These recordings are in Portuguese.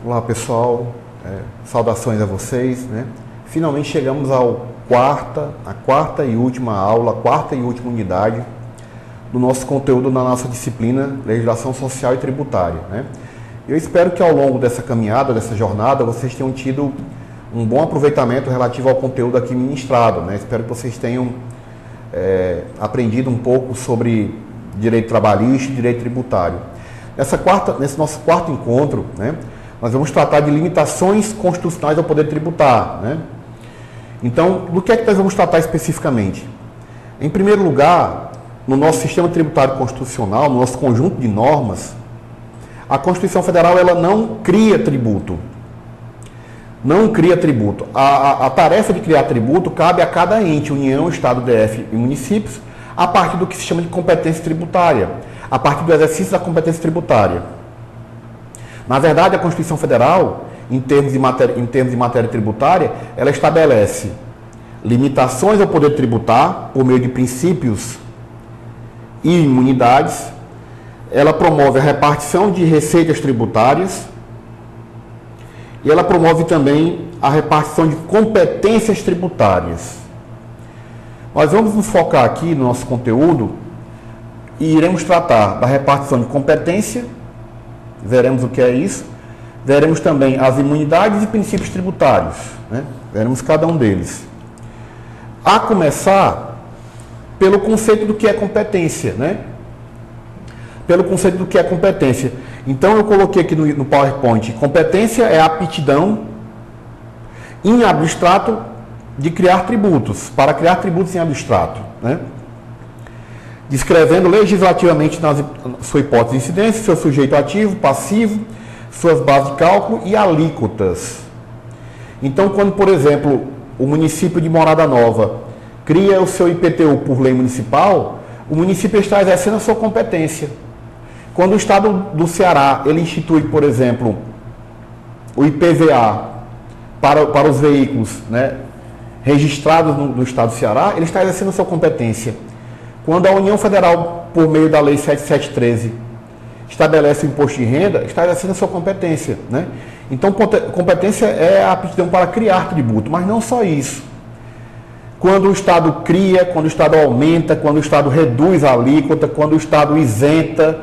Olá pessoal, saudações a vocês, né? Finalmente chegamos à quarta e última aula, a quarta e última unidade do nosso conteúdo na nossa disciplina Legislação Social e Tributária, né? Eu espero que ao longo dessa caminhada, dessa jornada, vocês tenham tido um bom aproveitamento relativo ao conteúdo aqui ministrado, né? Espero que vocês tenham aprendido um pouco sobre direito trabalhista e direito tributário. Nesse nosso quarto encontro, né, nós vamos tratar de limitações constitucionais ao poder tributar, né? Então, do que é que nós vamos tratar especificamente? Em primeiro lugar, no nosso sistema tributário constitucional, no nosso conjunto de normas, a Constituição Federal ela não cria tributo. Não cria tributo. A tarefa de criar tributo cabe a cada ente, União, Estado, DF e municípios, a partir do que se chama de competência tributária, a partir do exercício da competência tributária. Na verdade, a Constituição Federal, em termos de matéria tributária, ela estabelece limitações ao poder tributar por meio de princípios e imunidades, ela promove a repartição de receitas tributárias e ela promove também a repartição de competências tributárias. Nós vamos nos focar aqui no nosso conteúdo e iremos tratar da repartição de competência, veremos o que é isso, veremos também as imunidades e princípios tributários, né? Veremos cada um deles. A começar pelo conceito do que é competência, né? Pelo conceito do que é competência. Então eu coloquei aqui no PowerPoint, competência é a aptidão em abstrato de criar tributos, para criar tributos em abstrato, né? Descrevendo legislativamente na sua hipótese de incidência, seu sujeito ativo, passivo, suas bases de cálculo e alíquotas. Então, quando, por exemplo, o município de Morada Nova cria o seu IPTU por lei municipal, o município está exercendo a sua competência. Quando o Estado do Ceará ele institui, por exemplo, o IPVA para os veículos, né, registrados no Estado do Ceará, ele está exercendo a sua competência. Quando a União Federal, por meio da Lei 7713, estabelece o imposto de renda, está exercendo a sua competência, né? Então, competência é a aptidão para criar tributo, mas não só isso. Quando o Estado cria, quando o Estado aumenta, quando o Estado reduz a alíquota, quando o Estado isenta,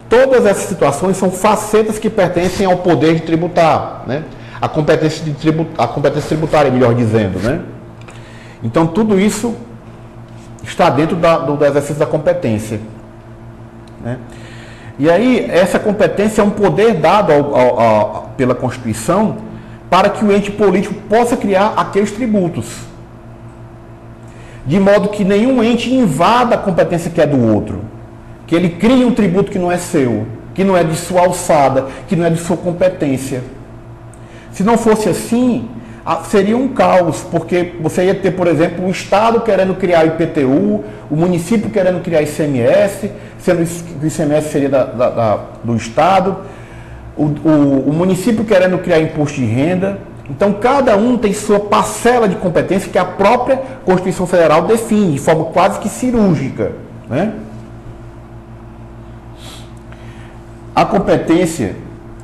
todas essas situações são facetas que pertencem ao poder de tributar, né? A competência tributária, melhor dizendo, né? Então, tudo isso está dentro do exercício da competência, né? E aí, essa competência é um poder dado pela Constituição para que o ente político possa criar aqueles tributos, de modo que nenhum ente invada a competência que é do outro, que ele crie um tributo que não é seu, que não é de sua alçada, que não é de sua competência. Se não fosse assim, seria um caos, porque você ia ter, por exemplo, o Estado querendo criar IPTU, o município querendo criar ICMS, sendo que o ICMS seria do Estado, o município querendo criar imposto de renda. Então, cada um tem sua parcela de competência que a própria Constituição Federal define, de forma quase que cirúrgica, né? A competência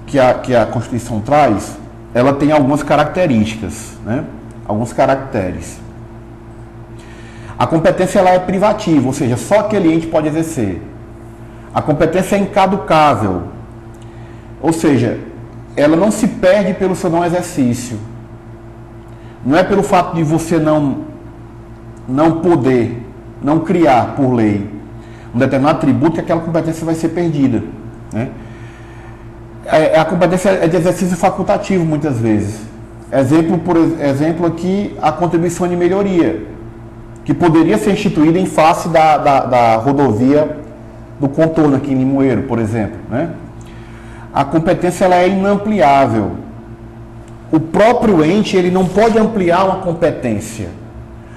que a Constituição traz, ela tem algumas características, né? Alguns caracteres. A competência ela é privativa, ou seja, só aquele ente pode exercer. A competência é incaducável, ou seja, ela não se perde pelo seu não exercício. Não é pelo fato de você não poder, não criar por lei um determinado tributo que aquela competência vai ser perdida, né? A competência é de exercício facultativo, muitas vezes. Por exemplo aqui, a contribuição de melhoria, que poderia ser instituída em face da rodovia do contorno aqui em Limoeiro, por exemplo, né? A competência ela é inampliável. O próprio ente ele não pode ampliar uma competência.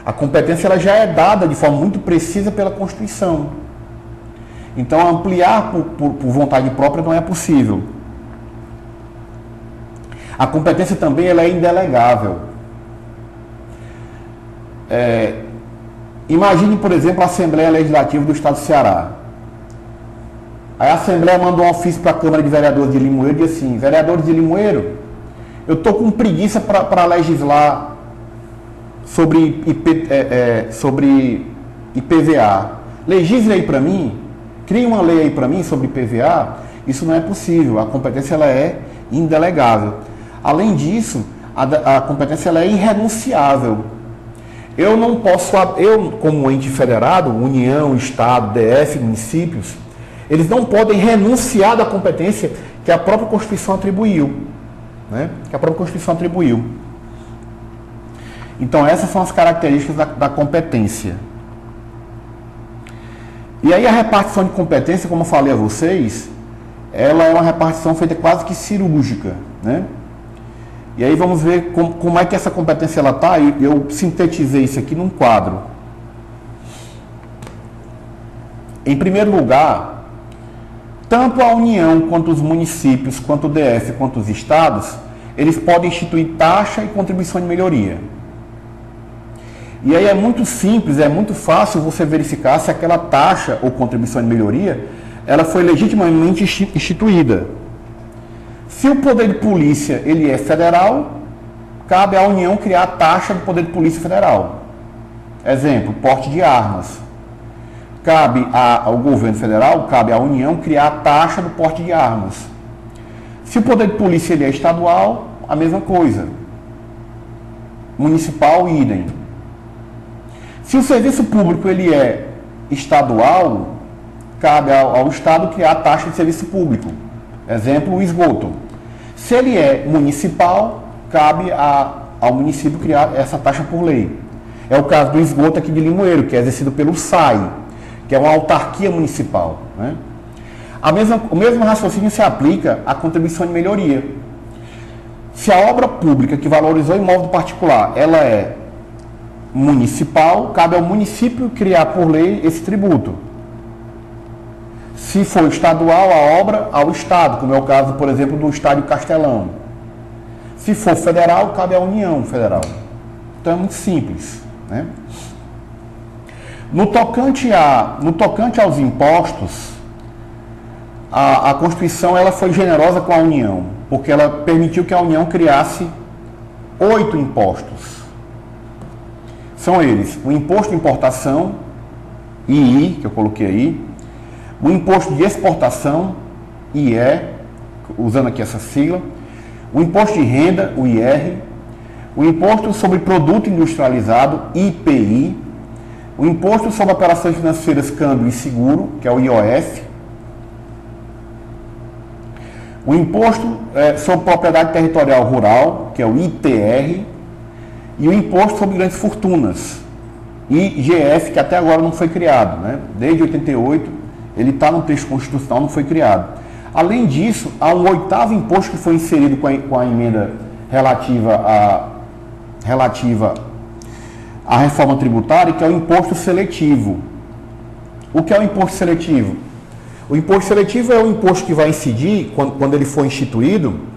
A competência ela já é dada de forma muito precisa pela Constituição. Então, ampliar por vontade própria não é possível. A competência também ela é indelegável. Imagine, por exemplo, a Assembleia Legislativa do Estado do Ceará. Aí a Assembleia mandou um ofício para a Câmara de Vereadores de Limoeiro e disse assim: vereadores de Limoeiro, eu estou com preguiça para legislar sobre IPVA. Legisle aí para mim, crie uma lei aí para mim sobre IPVA. Isso não é possível, a competência ela é indelegável. Além disso, a competência ela é irrenunciável. Eu não posso, eu como ente federado, União, Estado, DF, municípios, eles não podem renunciar da competência que a própria Constituição atribuiu. Né? Que a própria Constituição atribuiu. Então essas são as características da competência. E aí a repartição de competência, como eu falei a vocês, ela é uma repartição feita quase que cirúrgica, né? E aí vamos ver como é que essa competência ela está. Eu sintetizei isso aqui num quadro. Em primeiro lugar, tanto a União, quanto os municípios, quanto o DF, quanto os estados, eles podem instituir taxa e contribuição de melhoria. E aí é muito simples, é muito fácil você verificar se aquela taxa ou contribuição de melhoria, ela foi legitimamente instituída. Se o poder de polícia ele é federal, cabe à União criar a taxa do poder de polícia federal. Exemplo, porte de armas. Cabe ao governo federal, cabe à União criar a taxa do porte de armas. Se o poder de polícia ele é estadual, a mesma coisa. Municipal, idem. Se o serviço público ele é estadual, cabe ao Estado criar a taxa de serviço público. Exemplo, o esgoto. Se ele é municipal, cabe ao município criar essa taxa por lei. É o caso do esgoto aqui de Limoeiro, que é exercido pelo SAI, que é uma autarquia municipal. Né? O mesmo raciocínio se aplica à contribuição de melhoria. Se a obra pública que valorizou o imóvel particular, ela é municipal, cabe ao município criar por lei esse tributo. Se for estadual, a obra ao Estado, como é o caso, por exemplo, do Estádio Castelão. Se for federal, cabe à União Federal. Então é muito simples. Né? No tocante aos impostos, a Constituição ela foi generosa com a União, porque ela permitiu que a União criasse 8 impostos. São eles: o imposto de importação, II, que eu coloquei aí, o imposto de exportação, IE, usando aqui essa sigla, o imposto de renda, o IR, o imposto sobre produto industrializado, IPI, o imposto sobre operações financeiras, câmbio e seguro, que é o IOF, o imposto sobre propriedade territorial rural, que é o ITR, e o imposto sobre grandes fortunas, IGF, que até agora não foi criado, né? Desde 88, ele está no texto constitucional, não foi criado. Além disso, há um 8º imposto que foi inserido com a emenda relativa à reforma tributária, que é o imposto seletivo. O que é o imposto seletivo? O imposto seletivo é o imposto que vai incidir, quando ele for instituído,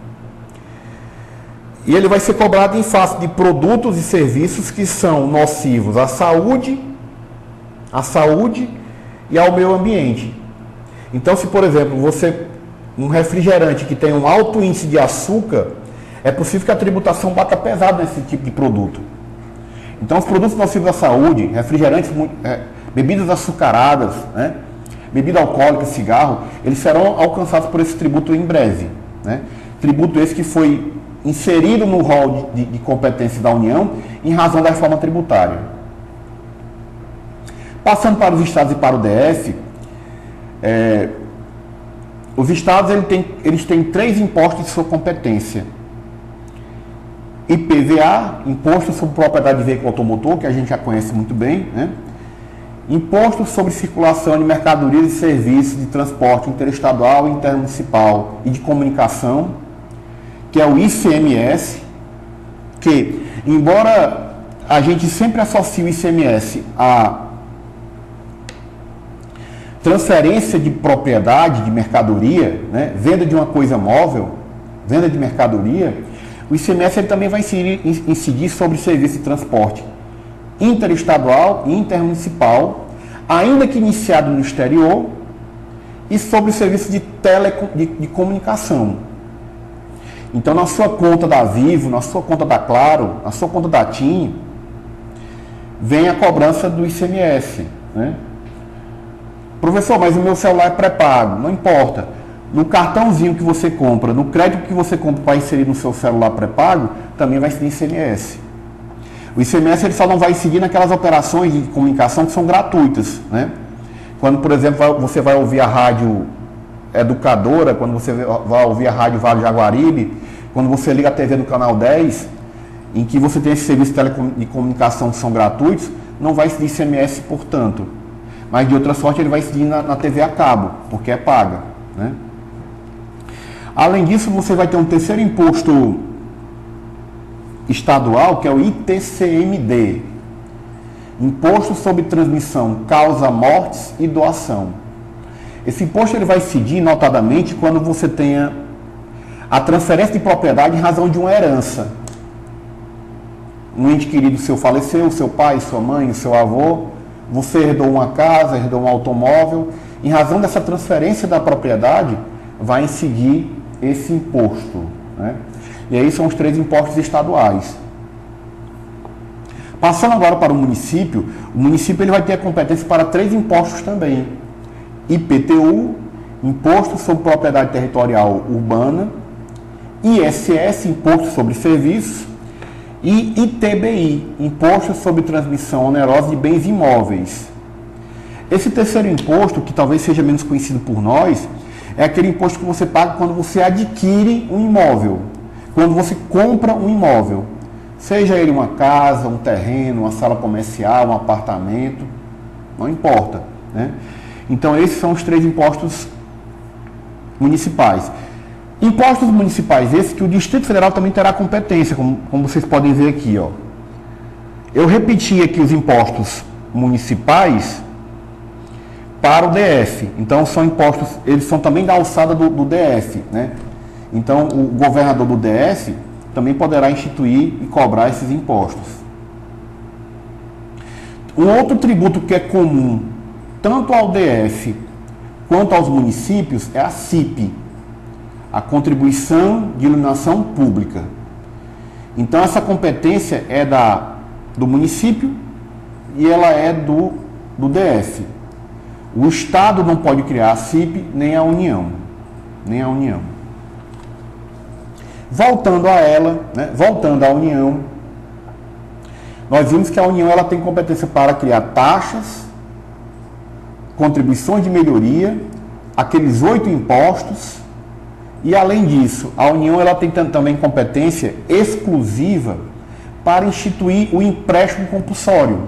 e ele vai ser cobrado em face de produtos e serviços que são nocivos à saúde e ao meio ambiente. Então, se por exemplo, um refrigerante que tem um alto índice de açúcar, é possível que a tributação bata pesado nesse tipo de produto. Então, os produtos nocivos à saúde, refrigerantes, bebidas açucaradas, né, bebida alcoólica, cigarro, eles serão alcançados por esse tributo em breve. Né? Tributo esse que foi inserido no rol de competências da União em razão da reforma tributária. Passando para os estados e para o DF, os estados eles têm 3 impostos de sua competência. IPVA, Imposto sobre Propriedade de Veículo Automotor, que a gente já conhece muito bem, né? Imposto sobre Circulação de Mercadorias e Serviços de Transporte Interestadual, Intermunicipal e de Comunicação, que é o ICMS, que, embora a gente sempre associe o ICMS a transferência de propriedade, de mercadoria, né? Venda de uma coisa móvel, venda de mercadoria, o ICMS ele também vai incidir sobre serviço de transporte interestadual e intermunicipal, ainda que iniciado no exterior, e sobre o serviço de comunicação. Então, na sua conta da Vivo, na sua conta da Claro, na sua conta da TIM, vem a cobrança do ICMS, né? Professor, mas o meu celular é pré-pago. Não importa. No cartãozinho que você compra, no crédito que você compra para inserir no seu celular pré-pago, também vai incidir ICMS. O ICMS ele só não vai incidir naquelas operações de comunicação que são gratuitas, né? Quando, por exemplo, você vai ouvir a rádio Educadora, quando você vai ouvir a rádio Vale Jaguaribe, quando você liga a TV do Canal 10, em que você tem esses serviços de comunicação que são gratuitos, não vai incidir ICMS, portanto. Mas de outra sorte ele vai incidir na TV a cabo, porque é paga, né? Além disso, você vai ter um terceiro imposto estadual, que é o ITCMD, Imposto sobre Transmissão, Causa Mortes e Doação. Esse imposto ele vai incidir notadamente quando você tenha a transferência de propriedade em razão de uma herança. Um ente querido seu faleceu, seu pai, sua mãe, seu avô, você herdou uma casa, herdou um automóvel, em razão dessa transferência da propriedade, vai incidir esse imposto, né? E aí são os 3 impostos estaduais. Passando agora para o município ele vai ter a competência para 3 impostos também. IPTU, Imposto sobre Propriedade Territorial Urbana, ISS, Imposto sobre Serviços, e ITBI, Imposto sobre Transmissão Onerosa de Bens Imóveis. Esse terceiro imposto, que talvez seja menos conhecido por nós, é aquele imposto que você paga quando você adquire um imóvel, quando você compra um imóvel, seja ele uma casa, um terreno, uma sala comercial, um apartamento, não importa, né? Então esses são os 3 impostos municipais. Impostos municipais esses que o Distrito Federal também terá competência, como vocês podem ver aqui, ó. Eu repeti aqui os impostos municipais para o DF. Então são impostos, eles são também da alçada do DF, né? Então o governador do DF também poderá instituir e cobrar esses impostos. Um outro tributo que é comum tanto ao DF quanto aos municípios é a CIP, a Contribuição de Iluminação Pública. Então essa competência é do município e ela é do DF. O Estado não pode criar a CIP, nem a União. Voltando a ela, né, voltando à União, nós vimos que a União ela tem competência para criar taxas, contribuições de melhoria, aqueles 8 impostos, e além disso, a União ela tem também competência exclusiva para instituir o empréstimo compulsório,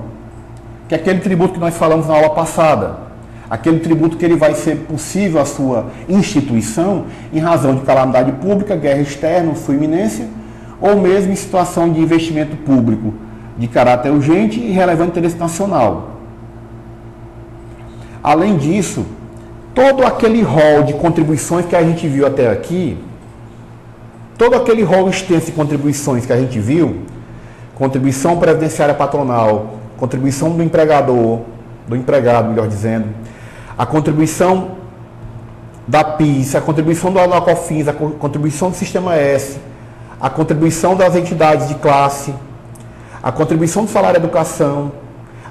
que é aquele tributo que nós falamos na aula passada, aquele tributo que ele vai ser possível a sua instituição em razão de calamidade pública, guerra externa, sua iminência, ou mesmo em situação de investimento público de caráter urgente e relevante interesse nacional. Além disso, todo aquele rol de contribuições que a gente viu até aqui, todo aquele rol extenso de contribuições que a gente viu, contribuição previdenciária patronal, contribuição do empregador, do empregado, melhor dizendo, a contribuição da PIS, a contribuição do ANACOFINS, a contribuição do Sistema S, a contribuição das entidades de classe, a contribuição do salário de educação,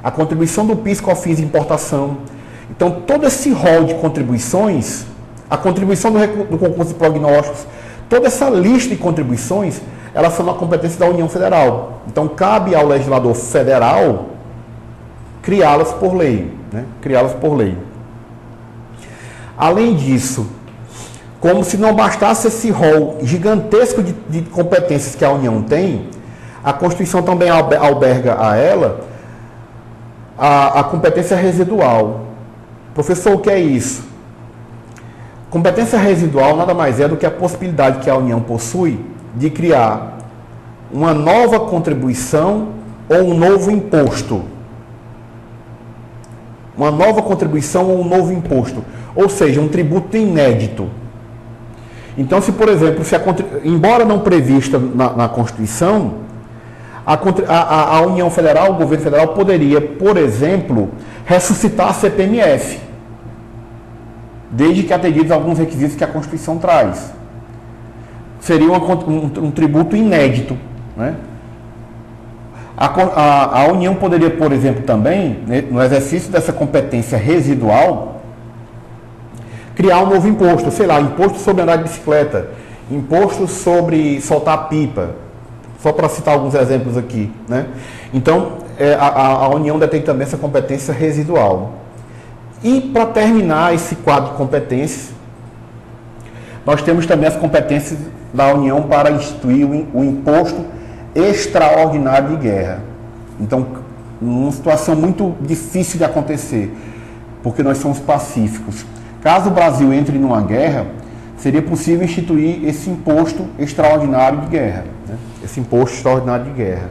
a contribuição do PIS/COFINS de importação. Então, todo esse rol de contribuições, a contribuição do concurso de prognósticos, toda essa lista de contribuições, elas são da competência da União Federal. Então, cabe ao legislador federal criá-las por lei, né? Criá-las por lei. Além disso, como se não bastasse esse rol gigantesco de competências que a União tem, a Constituição também alberga a ela a competência residual. Professor, o que é isso? Competência residual nada mais é do que a possibilidade que a União possui de criar uma nova contribuição ou um novo imposto. Uma nova contribuição ou um novo imposto. Ou seja, um tributo inédito. Então, se por exemplo, embora não prevista na Constituição, a União Federal, o governo federal poderia, por exemplo, ressuscitar a CPMF, desde que atendidos alguns requisitos que a Constituição traz. seria um tributo inédito, né? A União poderia, por exemplo, também, né, no exercício dessa competência residual, criar um novo imposto, sei lá, imposto sobre andar de bicicleta, imposto sobre soltar pipa, só para citar alguns exemplos aqui, né? Então, a União detém também essa competência residual. E para terminar esse quadro de competências, nós temos também as competências da União para instituir o imposto extraordinário de guerra. Então, uma situação muito difícil de acontecer, porque nós somos pacíficos. Caso o Brasil entre numa guerra, seria possível instituir esse imposto extraordinário de guerra, né? Esse imposto extraordinário de guerra.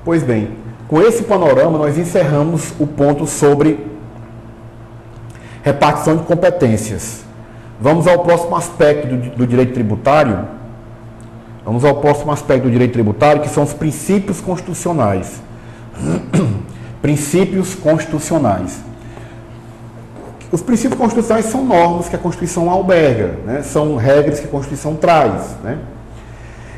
Pois bem, com esse panorama, nós encerramos o ponto sobre repartição de competências. Vamos ao próximo aspecto do direito tributário. Vamos ao próximo aspecto do direito tributário, que são os princípios constitucionais. Princípios constitucionais. Os princípios constitucionais são normas que a Constituição alberga, né? São regras que a Constituição traz, né?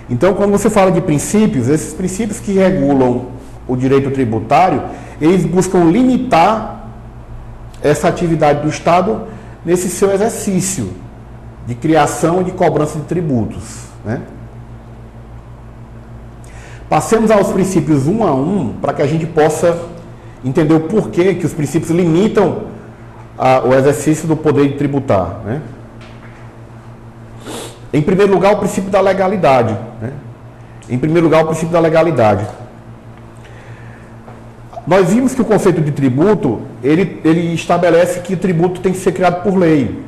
Então, quando você fala de princípios, esses princípios que regulam o direito tributário, eles buscam limitar essa atividade do Estado nesse seu exercício de criação e de cobrança de tributos, né? Passemos aos princípios um a um, para que a gente possa entender o porquê que os princípios limitam o exercício do poder de tributar, né? Em primeiro lugar, o princípio da legalidade, né? Em primeiro lugar, o princípio da legalidade. Nós vimos que o conceito de tributo, ele estabelece que o tributo tem que ser criado por lei.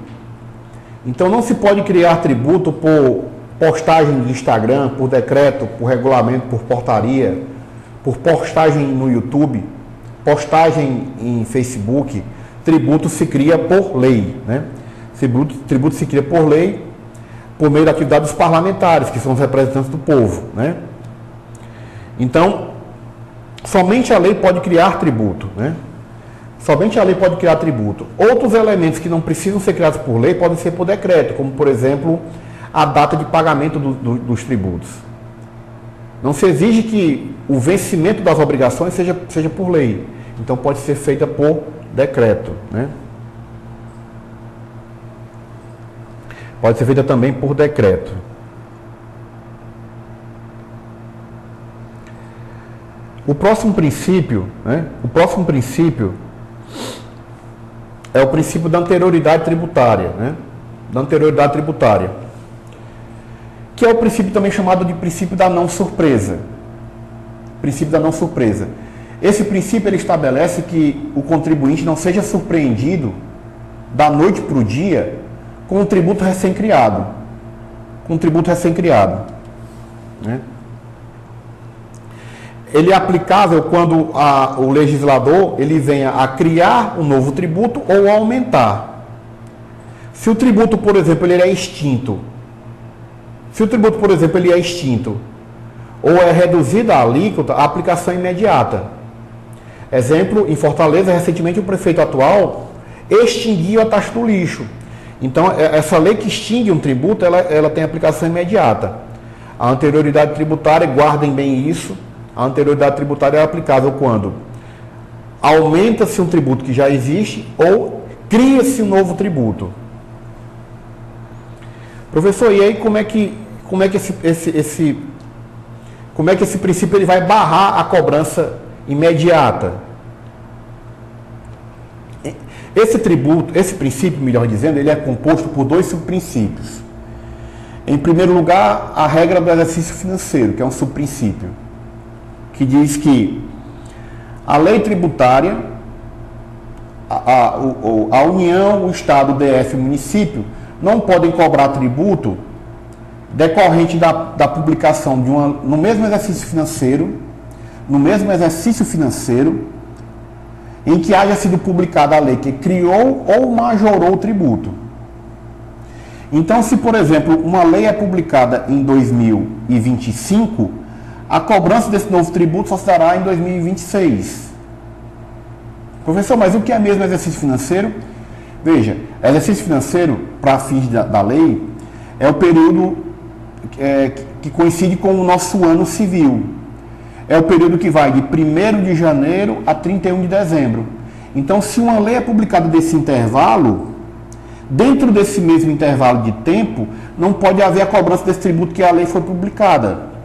Então, não se pode criar tributo por postagem de Instagram, por decreto, por regulamento, por portaria, por postagem no YouTube, postagem em Facebook. Tributo se cria por lei, né? Tributo se cria por lei, por meio da atividade dos parlamentares, que são os representantes do povo, né? Então, somente a lei pode criar tributo, né? Somente a lei pode criar tributo. Outros elementos que não precisam ser criados por lei podem ser por decreto, como, por exemplo, a data de pagamento dos tributos. Não se exige que o vencimento das obrigações seja por lei. Então, pode ser feita por decreto, né? Pode ser feita também por decreto. O próximo princípio, né? O próximo princípio é o princípio da anterioridade tributária, né? Da anterioridade tributária, que é o princípio também chamado de princípio da não surpresa. Princípio da não surpresa. Esse princípio ele estabelece que o contribuinte não seja surpreendido da noite para o dia com um tributo recém-criado. Com um tributo recém-criado, né? Ele é aplicável quando o legislador ele venha a criar um novo tributo ou aumentar. Se o tributo, por exemplo, ele é extinto, ou é reduzida a alíquota, a aplicação é imediata. Exemplo, em Fortaleza, recentemente o prefeito atual extinguiu a taxa do lixo. Então, essa lei que extingue um tributo, ela tem aplicação imediata. A anterioridade tributária, guardem bem isso, a anterioridade tributária é aplicável quando aumenta-se um tributo que já existe ou cria-se um novo tributo. Professor, e aí como é que esse princípio ele vai barrar a cobrança imediata? Esse princípio, melhor dizendo, ele é composto por dois subprincípios. Em primeiro lugar, a regra do exercício financeiro, que é um subprincípio, que diz que a lei tributária, a União, o Estado, o DF e o município não podem cobrar tributo decorrente da publicação de no mesmo exercício financeiro, em que haja sido publicada a lei que criou ou majorou o tributo. Então, se, por exemplo, uma lei é publicada em 2025, a cobrança desse novo tributo só se dará em 2026. Professor, mas o que é mesmo exercício financeiro? Veja, exercício financeiro, para fins da lei, é o período que coincide com o nosso ano civil. É o período que vai de 1º de janeiro a 31 de dezembro. Então, se uma lei é publicada desse intervalo, dentro desse mesmo intervalo de tempo, não pode haver a cobrança desse tributo que a lei foi publicada.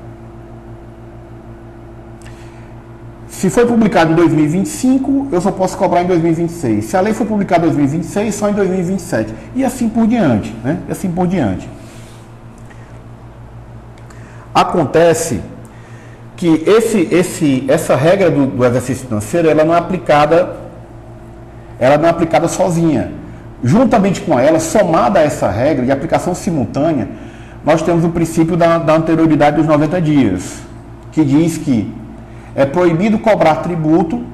Se foi publicado em 2025, eu só posso cobrar em 2026. Se a lei foi publicada em 2026, só em 2027. E assim por diante, né? E assim por diante. Acontece que essa regra do exercício financeiro, ela não é aplicada sozinha. Juntamente com ela, somada a essa regra de aplicação simultânea, nós temos o princípio da anterioridade dos 90 dias, que diz que é proibido cobrar tributo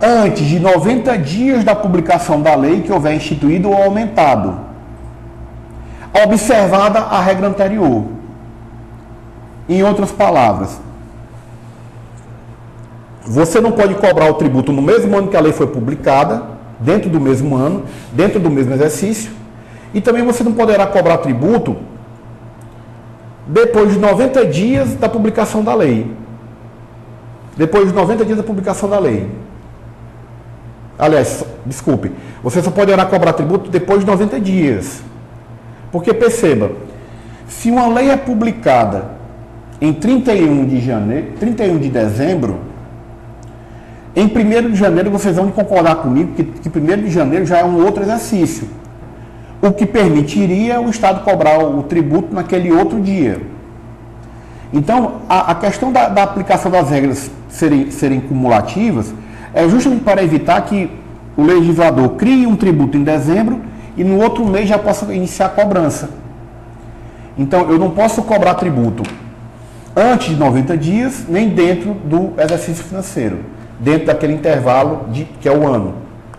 antes de 90 dias da publicação da lei que houver instituído ou aumentado, observada a regra anterior. Em outras palavras, você não pode cobrar o tributo no mesmo ano que a lei foi publicada, dentro do mesmo ano, dentro do mesmo exercício, e também você não poderá cobrar tributo depois de 90 dias da publicação da lei. Depois de 90 dias da publicação da lei. Aliás, desculpe, você só poderá cobrar tributo depois de 90 dias. Porque perceba, se uma lei é publicada em 31 de dezembro, em 1º de janeiro vocês vão concordar comigo que 1º de janeiro já é um outro exercício, o que permitiria o Estado cobrar o tributo naquele outro dia. Então, a questão da aplicação das regras serem cumulativas é justamente para evitar que o legislador crie um tributo em dezembro e no outro mês já possa iniciar a cobrança. Então, eu não posso cobrar tributo antes de 90 dias, nem dentro do exercício financeiro, dentro daquele intervalo que é o ano,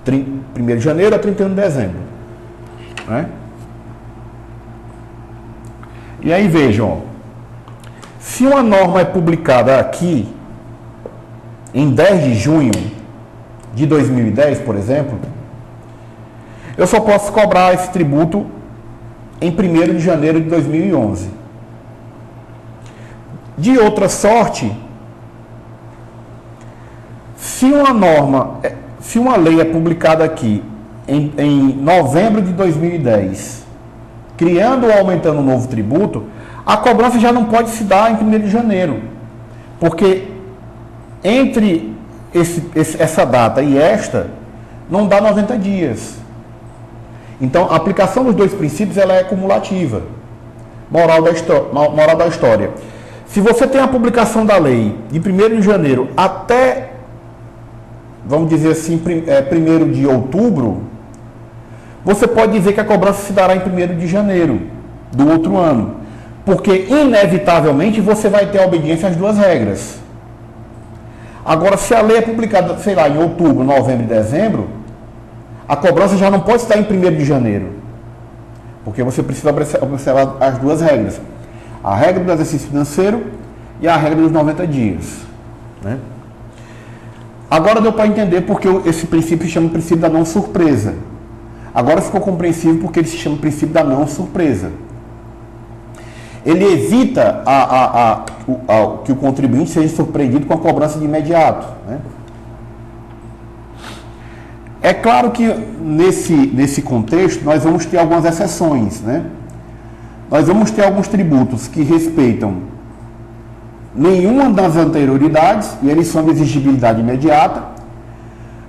1º de janeiro a 31 de dezembro. Né? E aí vejam, ó, se uma norma é publicada aqui em 10 de junho de 2010, por exemplo, eu só posso cobrar esse tributo em 1º de janeiro de 2011. De outra sorte, se uma lei é publicada aqui em novembro de 2010, criando ou aumentando um novo tributo, a cobrança já não pode se dar em 1º de janeiro, porque entre essa data e esta, não dá 90 dias. Então, a aplicação dos dois princípios ela é cumulativa. Moral da história. Se você tem a publicação da lei de 1º de janeiro até, vamos dizer assim, 1º de outubro, você pode dizer que a cobrança se dará em 1º de janeiro do outro ano. Porque, inevitavelmente, você vai ter a obediência às duas regras. Agora, se a lei é publicada, sei lá, em outubro, novembro e dezembro, a cobrança já não pode estar em 1º de janeiro. Porque você precisa observar as duas regras. A regra do exercício financeiro e a regra dos 90 dias. Né? Agora deu para entender porque esse princípio se chama princípio da não surpresa. Agora ficou compreensível porque ele se chama princípio da não surpresa. Ele evita que o contribuinte seja surpreendido com a cobrança de imediato. Né? É claro que nesse contexto nós vamos ter algumas exceções. Né? Nós vamos ter alguns tributos que respeitam nenhuma das anterioridades e eles são de exigibilidade imediata.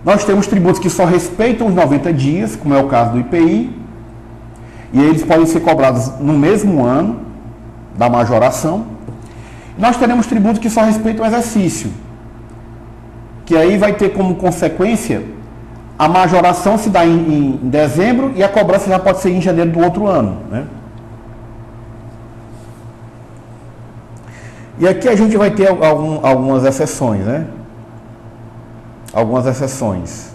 Nós temos tributos que só respeitam os 90 dias, como é o caso do IPI, e eles podem ser cobrados no mesmo ano da majoração. Nós teremos tributos que só respeitam o exercício, que aí vai ter como consequência a majoração se dá em dezembro e a cobrança já pode ser em janeiro do outro ano. Né? E aqui a gente vai ter algumas exceções, né? Algumas exceções.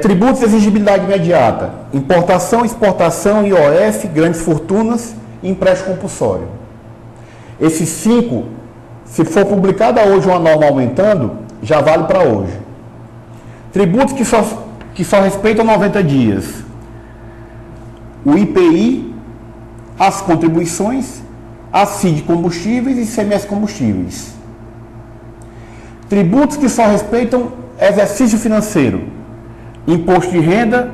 Tributos de exigibilidade imediata. Importação, exportação, IOF, grandes fortunas e empréstimo compulsório. Esses 5, se for publicada hoje uma norma aumentando, já vale para hoje. Tributos que só respeitam 90 dias. o IPI, as contribuições, a CID combustíveis e ICMS combustíveis. Tributos que só respeitam exercício financeiro, imposto de renda,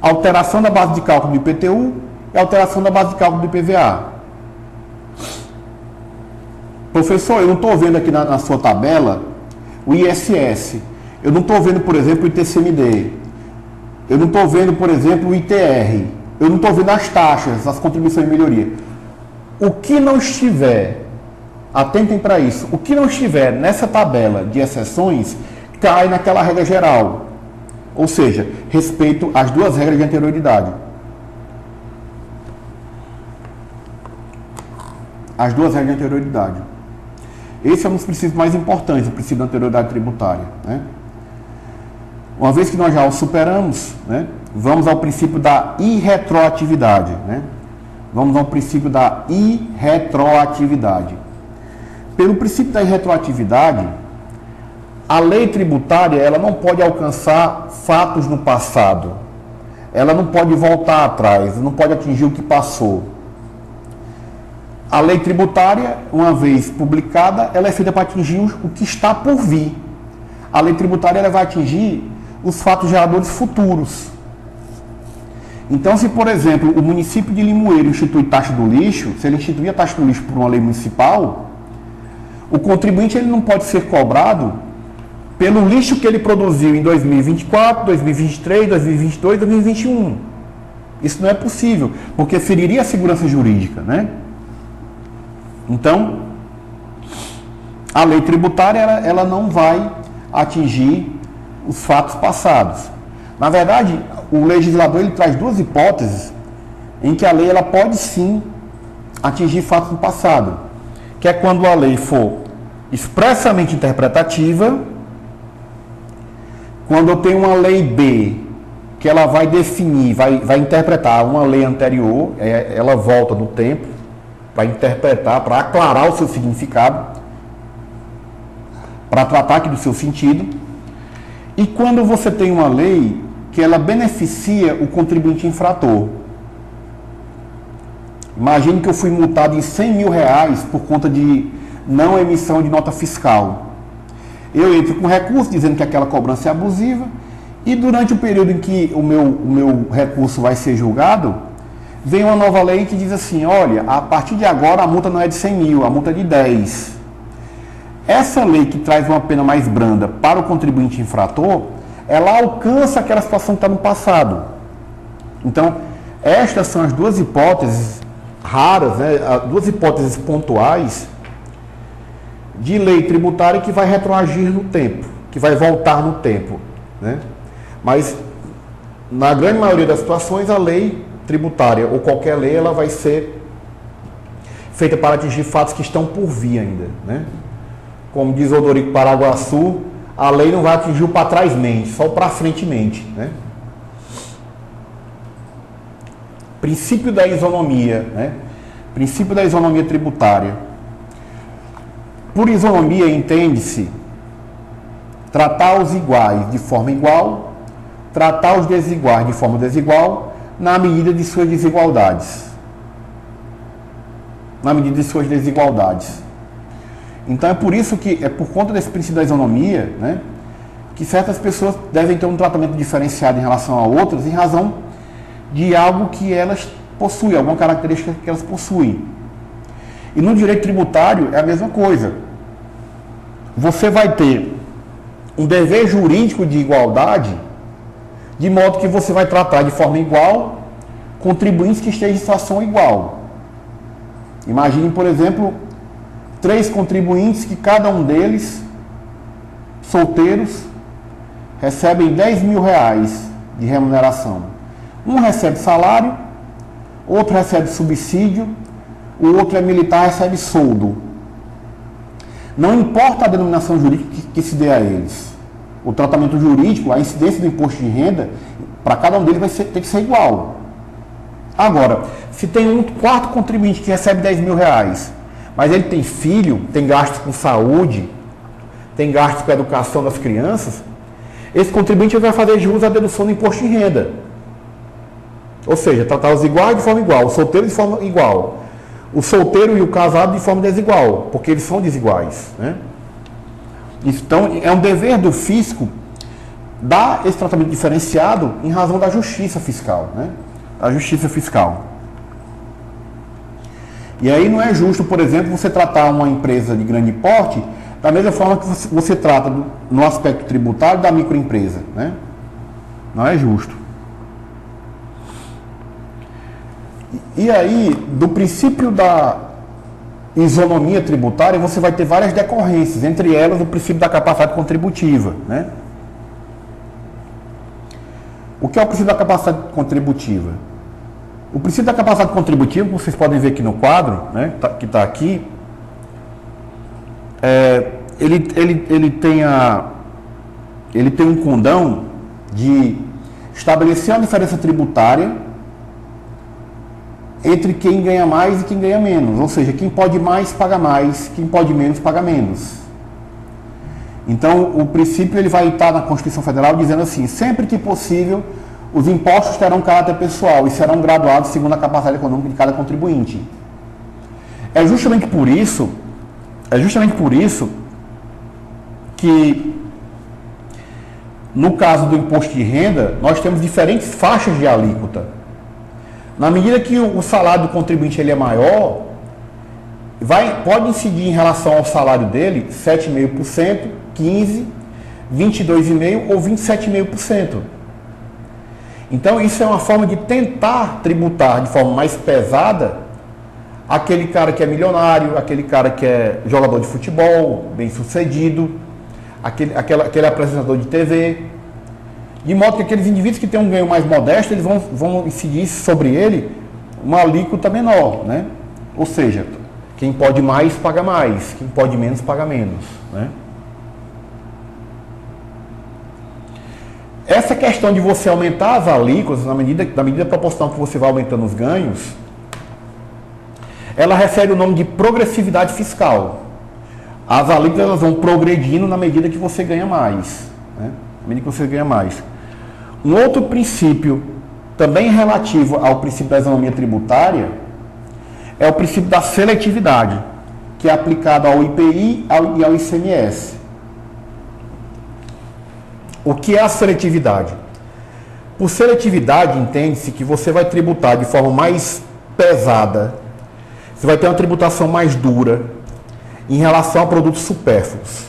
alteração da base de cálculo do IPTU e alteração da base de cálculo do IPVA. Professor, eu não estou vendo aqui na sua tabela o ISS. Eu não estou vendo, por exemplo, o ITCMD. Eu não estou vendo, por exemplo, o ITR. Eu não estou vendo as taxas, as contribuições de melhoria. O que não estiver, atentem para isso, o que não estiver nessa tabela de exceções, cai naquela regra geral. Ou seja, respeito às duas regras de anterioridade. As duas regras de anterioridade. Esse é um dos princípios mais importantes, o princípio da anterioridade tributária, né? Uma vez que nós já o superamos, né, vamos ao princípio da irretroatividade, né? Vamos ao princípio da irretroatividade. Pelo princípio da irretroatividade, a lei tributária ela não pode alcançar fatos no passado. Ela não pode voltar atrás, não pode atingir o que passou. A lei tributária, uma vez publicada, ela é feita para atingir o que está por vir. A lei tributária ela vai atingir os fatos geradores futuros. Então, se, por exemplo, o município de Limoeiro institui taxa do lixo, se ele instituir a taxa do lixo por uma lei municipal, o contribuinte ele não pode ser cobrado pelo lixo que ele produziu em 2024, 2023, 2022, 2021. Isso não é possível, porque feriria a segurança jurídica, né? Então, a lei tributária ela não vai atingir os fatos passados. Na verdade, o legislador ele traz duas hipóteses em que a lei ela pode sim atingir fatos no passado, que é quando a lei for expressamente interpretativa, quando eu tenho uma lei B, que ela vai definir, vai interpretar uma lei anterior, ela volta no tempo, para interpretar, para aclarar o seu significado, para tratar aqui do seu sentido. E quando você tem uma lei que ela beneficia o contribuinte infrator. Imagine que eu fui multado em R$100 mil por conta de não emissão de nota fiscal. Eu entro com recurso dizendo que aquela cobrança é abusiva e durante o período em que o meu recurso vai ser julgado, vem uma nova lei que diz assim, olha, a partir de agora a multa não é de 100 mil, a multa é de 10. Essa lei que traz uma pena mais branda para o contribuinte infrator, ela alcança aquela situação que está no passado. Então, estas são as duas hipóteses raras, né, duas hipóteses pontuais de lei tributária que vai retroagir no tempo, que vai voltar no tempo, né? Mas, na grande maioria das situações, a lei tributária ou qualquer lei, ela vai ser feita para atingir fatos que estão por vir ainda, né? Como diz Odorico Paraguaçu, a lei não vai atingir o para trás mente, só o para frente mente, né? Princípio da isonomia, né? Princípio da isonomia tributária. Por isonomia entende-se tratar os iguais de forma igual, tratar os desiguais de forma desigual, na medida de suas desigualdades. Na medida de suas desigualdades. Então é por isso que, é por conta desse princípio da isonomia, né, que certas pessoas devem ter um tratamento diferenciado em relação a outras, em razão de algo que elas possuem, alguma característica que elas possuem. E no direito tributário é a mesma coisa. Você vai ter um dever jurídico de igualdade, de modo que você vai tratar de forma igual contribuintes que estejam em situação igual. Imagine, por exemplo, 3 contribuintes que cada um deles, solteiros, recebem R$10 mil de remuneração. Um recebe salário, outro recebe subsídio, o outro é militar, recebe soldo. Não importa a denominação jurídica que se dê a eles. O tratamento jurídico, a incidência do imposto de renda, para cada um deles ter que ser igual. Agora, se tem um quarto contribuinte que recebe R$10 mil, mas ele tem filho, tem gastos com saúde, tem gastos com a educação das crianças, esse contribuinte vai fazer jus à dedução do imposto de renda. Ou seja, tratar os iguais de forma igual, o solteiro de forma igual, o solteiro e o casado de forma desigual, porque eles são desiguais, né? Então, é um dever do fisco dar esse tratamento diferenciado em razão da justiça fiscal, né? A justiça fiscal. E aí não é justo, por exemplo, você tratar uma empresa de grande porte da mesma forma que você trata no aspecto tributário da microempresa, né? Não é justo. E aí, do princípio da isonomia tributária, você vai ter várias decorrências, entre elas o princípio da capacidade contributiva, né? O que é o princípio da capacidade contributiva? O princípio da capacidade contributiva, como vocês podem ver aqui no quadro, né, que está aqui, ele tem um condão de estabelecer a diferença tributária entre quem ganha mais e quem ganha menos, ou seja, quem pode mais paga mais, quem pode menos paga menos. Então, o princípio ele vai estar na Constituição Federal dizendo assim: sempre que possível, os impostos terão caráter pessoal e serão graduados segundo a capacidade econômica de cada contribuinte. É justamente por isso que, no caso do imposto de renda, nós temos diferentes faixas de alíquota. Na medida que o salário do contribuinte ele é maior, pode incidir em relação ao salário dele 7,5%, 15%, 22,5% ou 27,5%. Então, isso é uma forma de tentar tributar de forma mais pesada aquele cara que é milionário, aquele cara que é jogador de futebol, bem-sucedido, aquele apresentador de TV, de modo que aqueles indivíduos que têm um ganho mais modesto, eles vão incidir sobre ele uma alíquota menor, né? Ou seja, quem pode mais, paga mais, quem pode menos, paga menos, né? Essa questão de você aumentar as alíquotas na medida proporcional que você vai aumentando os ganhos, ela recebe o nome de progressividade fiscal. As alíquotas elas vão progredindo na medida que você ganha mais, né? Na medida que você ganha mais. Um outro princípio, também relativo ao princípio da isonomia tributária, é o princípio da seletividade, que é aplicado ao IPI e ao ICMS. O que é a seletividade? Por seletividade, entende-se que você vai tributar de forma mais pesada, você vai ter uma tributação mais dura em relação a produtos supérfluos.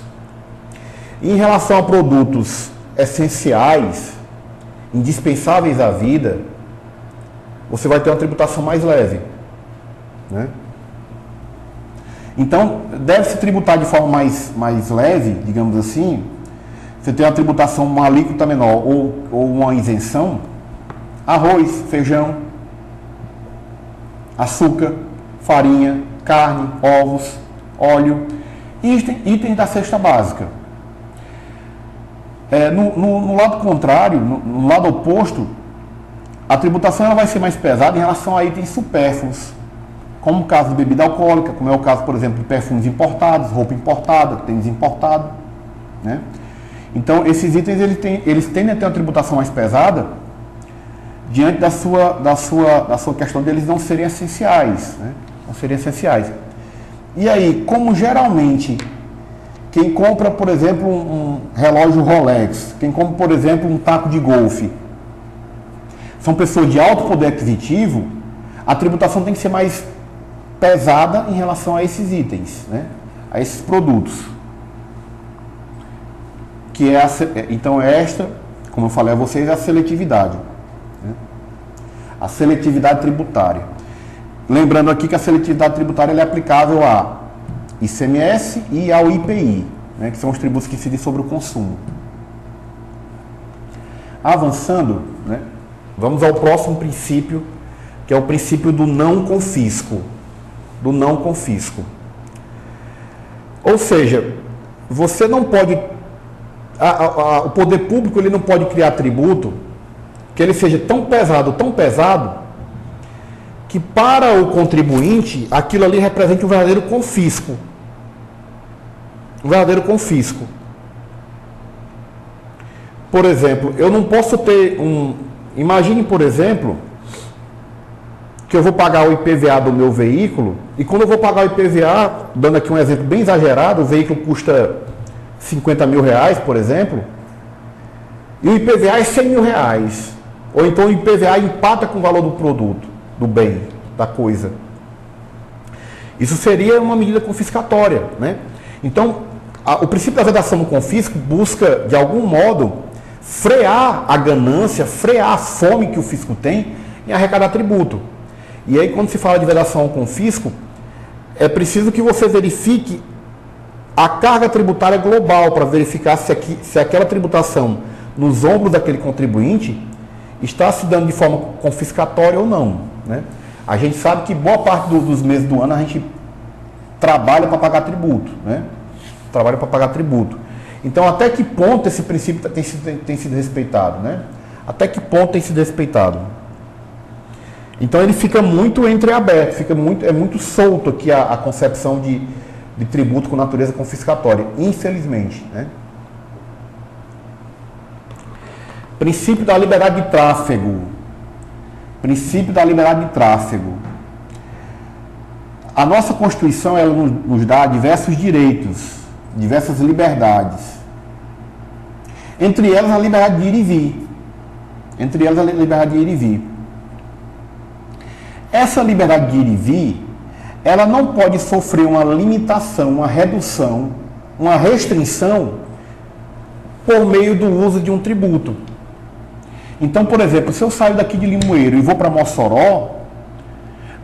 Em relação a produtos essenciais, indispensáveis à vida, você vai ter uma tributação mais leve, né? Então, deve-se tributar de forma mais leve, digamos assim. Você tem uma tributação, uma alíquota menor ou uma isenção: arroz, feijão, açúcar, farinha, carne, ovos, óleo, itens da cesta básica. No lado contrário, no lado oposto, a tributação ela vai ser mais pesada em relação a itens supérfluos, como o caso de bebida alcoólica, como é o caso, por exemplo, de perfumes importados, roupa importada, tênis importado, né? Então, esses itens eles tendem a ter uma tributação mais pesada diante da sua questão de eles não serem essenciais, né? Não serem essenciais. E aí, como geralmente quem compra, por exemplo, um relógio Rolex, quem compra, por exemplo, um taco de golfe, são pessoas de alto poder aquisitivo, a tributação tem que ser mais pesada em relação a esses itens, né? A esses produtos. Então, esta, como eu falei a vocês, é a seletividade, né? A seletividade tributária. Lembrando aqui que a seletividade tributária ela é aplicável a ICMS e ao IPI, né, que são os tributos que incidem sobre o consumo. Avançando, né, vamos ao próximo princípio, que é o princípio do não confisco. Do não confisco. Ou seja, você não pode... o poder público ele não pode criar tributo que ele seja tão pesado, que para o contribuinte aquilo ali represente um verdadeiro confisco. Um verdadeiro confisco. Por exemplo, eu não posso ter imagine, por exemplo, que eu vou pagar o IPVA do meu veículo, e quando eu vou pagar o IPVA, dando aqui um exemplo bem exagerado, o veículo custa 50 mil reais, por exemplo, e o IPVA é 100 mil reais. Ou então o IPVA empata com o valor do produto, do bem, da coisa. Isso seria uma medida confiscatória, né? Então, o princípio da vedação no confisco busca, de algum modo, frear a ganância, frear a fome que o fisco tem em arrecadar tributo. E aí, quando se fala de vedação ao confisco, é preciso que você verifique a carga tributária global para verificar se aquela tributação nos ombros daquele contribuinte está se dando de forma confiscatória ou não, né? A gente sabe que boa parte dos meses do ano a gente trabalha para pagar tributo, né? Trabalha para pagar tributo. Então, até que ponto esse princípio tem sido respeitado, né? Até que ponto tem sido respeitado? Então, ele fica muito entreaberto, é muito solto aqui a concepção de tributo com natureza confiscatória, infelizmente, né? Princípio da liberdade de tráfego. Princípio da liberdade de tráfego. A nossa Constituição, ela nos dá diversos direitos, diversas liberdades. Entre elas a liberdade de ir e vir. Entre elas a liberdade de ir e vir. Essa liberdade de ir e vir, ela não pode sofrer uma limitação, uma redução, uma restrição por meio do uso de um tributo. Então, por exemplo, se eu saio daqui de Limoeiro e vou para Mossoró,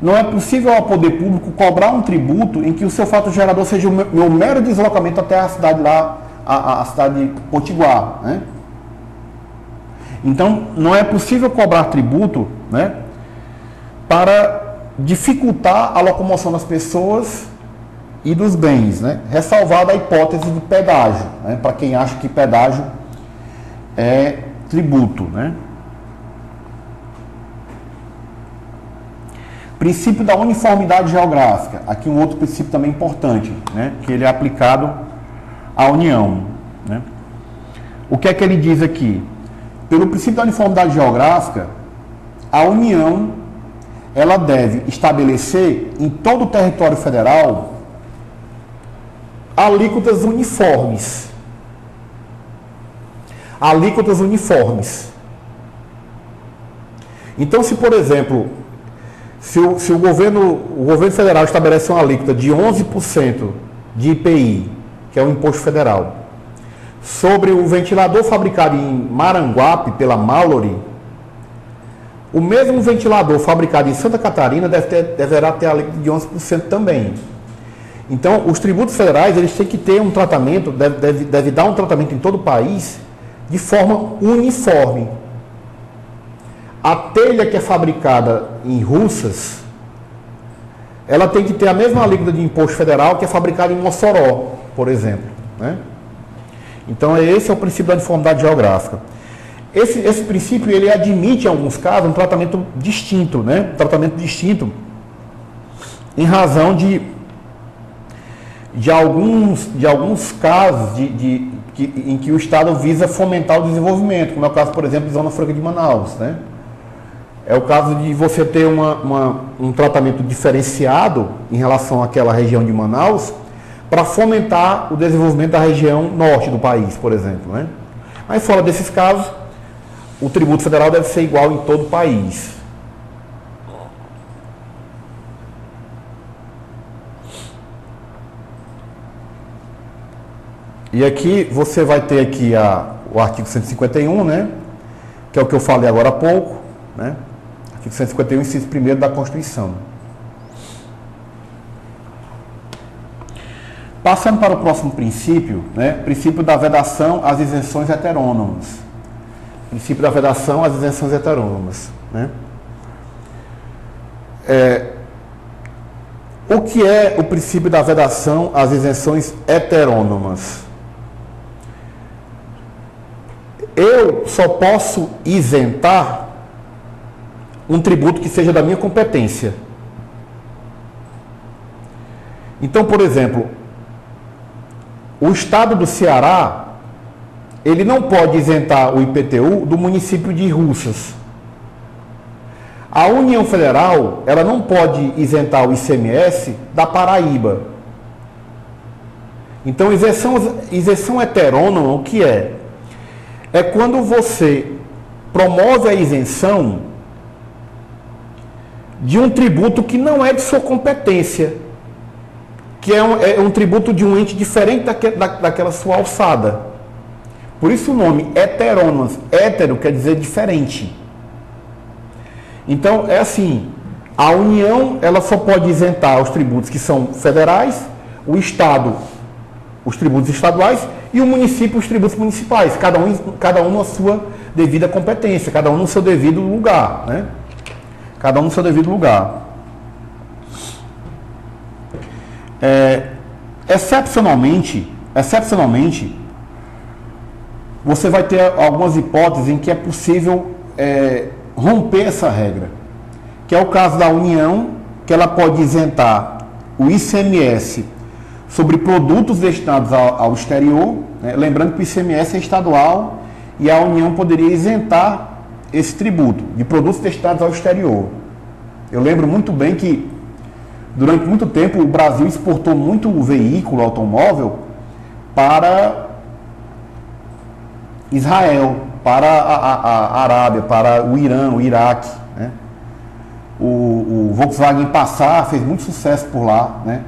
não é possível ao poder público cobrar um tributo em que o seu fato gerador seja o meu mero deslocamento até a cidade lá, a cidade de Potiguar, né? Então, não é possível cobrar tributo, né, para dificultar a locomoção das pessoas e dos bens, né? Ressalvada a hipótese de pedágio, né, para quem acha que pedágio é tributo, né? Princípio da uniformidade geográfica. Aqui um outro princípio também importante, né, que ele é aplicado à União, né? O que é que ele diz aqui? Pelo princípio da uniformidade geográfica, a União, ela deve estabelecer em todo o território federal alíquotas uniformes. Alíquotas uniformes. Então, se por exemplo, se o governo federal estabelece uma alíquota de 11% de IPI, que é o imposto federal, sobre o ventilador fabricado em Maranguape pela Mallory, o mesmo ventilador fabricado em Santa Catarina deverá ter alíquota de 11% também. Então, os tributos federais, eles têm que ter um tratamento, deve dar um tratamento em todo o país de forma uniforme. A telha que é fabricada em Russas, ela tem que ter a mesma alíquota de imposto federal que é fabricada em Mossoró, por exemplo, né? Então, esse é o princípio da uniformidade geográfica. Esse princípio, ele admite, em alguns casos, um tratamento distinto, né? Um tratamento distinto em razão de alguns casos em que o Estado visa fomentar o desenvolvimento, como é o caso, por exemplo, de Zona Franca de Manaus, né? É o caso de você ter um tratamento diferenciado em relação àquela região de Manaus para fomentar o desenvolvimento da região norte do país, por exemplo, né? Mas fora desses casos, o tributo federal deve ser igual em todo o país. E aqui você vai ter aqui o artigo 151, né? Que é o que eu falei agora há pouco, né? Artigo 151, inciso 1º da Constituição. Passando para o próximo princípio, né? Princípio da vedação às isenções heterônomas. Princípio da vedação às isenções heterônomas, né? O que é o princípio da vedação às isenções heterônomas? Eu só posso isentar um tributo que seja da minha competência. Então, por exemplo, o Estado do Ceará, ele não pode isentar o IPTU do município de Russas. A União Federal, ela não pode isentar o ICMS da Paraíba. Então, isenção heterônoma, o que é? É quando você promove a isenção de um tributo que não é de sua competência, que é um tributo de um ente diferente daquela sua alçada. Por isso o nome heterônomas. Hétero quer dizer diferente. Então, é assim, a União ela só pode isentar os tributos que são federais, o Estado, os tributos estaduais, e o município, os tributos municipais, cada um na sua devida competência, cada um no seu devido lugar, né? Cada um no seu devido lugar. Excepcionalmente, você vai ter algumas hipóteses em que é possível romper essa regra, que é o caso da União, que ela pode isentar o ICMS sobre produtos destinados ao exterior, né? Lembrando que o ICMS é estadual e a União poderia isentar esse tributo de produtos destinados ao exterior. Eu lembro muito bem que durante muito tempo o Brasil exportou muito veículo automóvel para Israel, para a Arábia, para o Irã, o Iraque, né? O Volkswagen Passat fez muito sucesso por lá, né?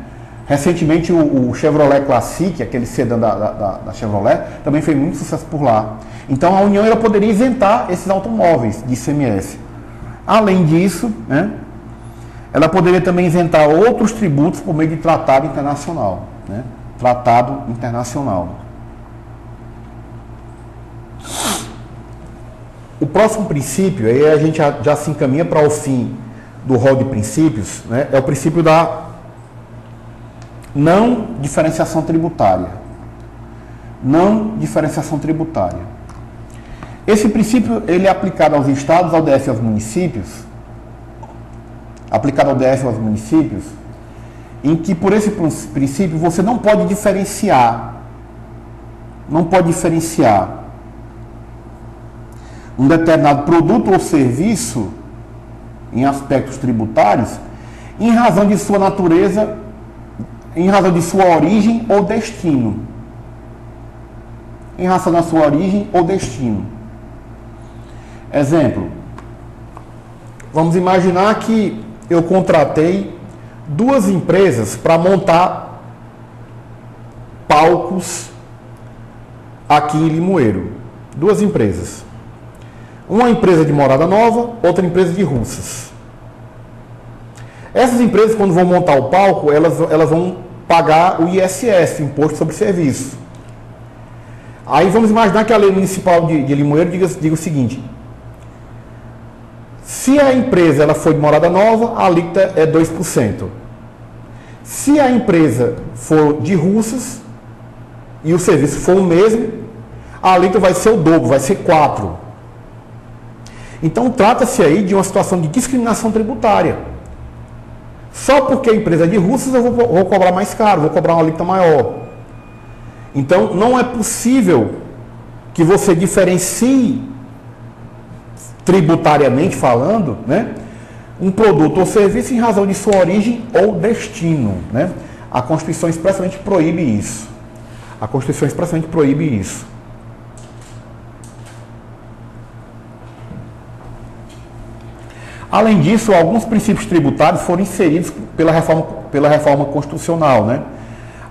Recentemente o Chevrolet Classic, aquele sedã da Chevrolet, também fez muito sucesso por lá. Então a União ela poderia isentar esses automóveis de ICMS. Além disso, né, ela poderia também isentar outros tributos por meio de tratado internacional, né? Tratado internacional. O próximo princípio, aí a gente já se encaminha para o fim do rol de princípios, né? É o princípio da não diferenciação tributária. Não diferenciação tributária. Esse princípio ele é aplicado aos estados, ao DF e aos municípios, em que por esse princípio você não pode diferenciar um determinado produto ou serviço em aspectos tributários em razão de sua natureza, em razão de sua origem ou destino. Em razão da sua origem ou destino. Exemplo, vamos imaginar que eu contratei duas empresas para montar palcos aqui em Limoeiro. Duas empresas. Uma empresa de Morada Nova, outra empresa de Russas. Essas empresas, quando vão montar o palco, elas vão pagar o ISS, Imposto sobre Serviço. Aí vamos imaginar que a lei municipal de Limoeiro diga o seguinte: se a empresa ela for de Morada Nova, a alíquota é 2%. Se a empresa for de Russas e o serviço for o mesmo, a alíquota vai ser o dobro, vai ser 4%. Então trata-se aí de uma situação de discriminação tributária. Só porque a empresa é de Russas eu vou cobrar mais caro, vou cobrar uma alíquota maior. Então não é possível que você diferencie tributariamente falando, né, um produto ou serviço em razão de sua origem ou destino, né? A Constituição expressamente proíbe isso. Além disso, alguns princípios tributários foram inseridos pela reforma constitucional, né?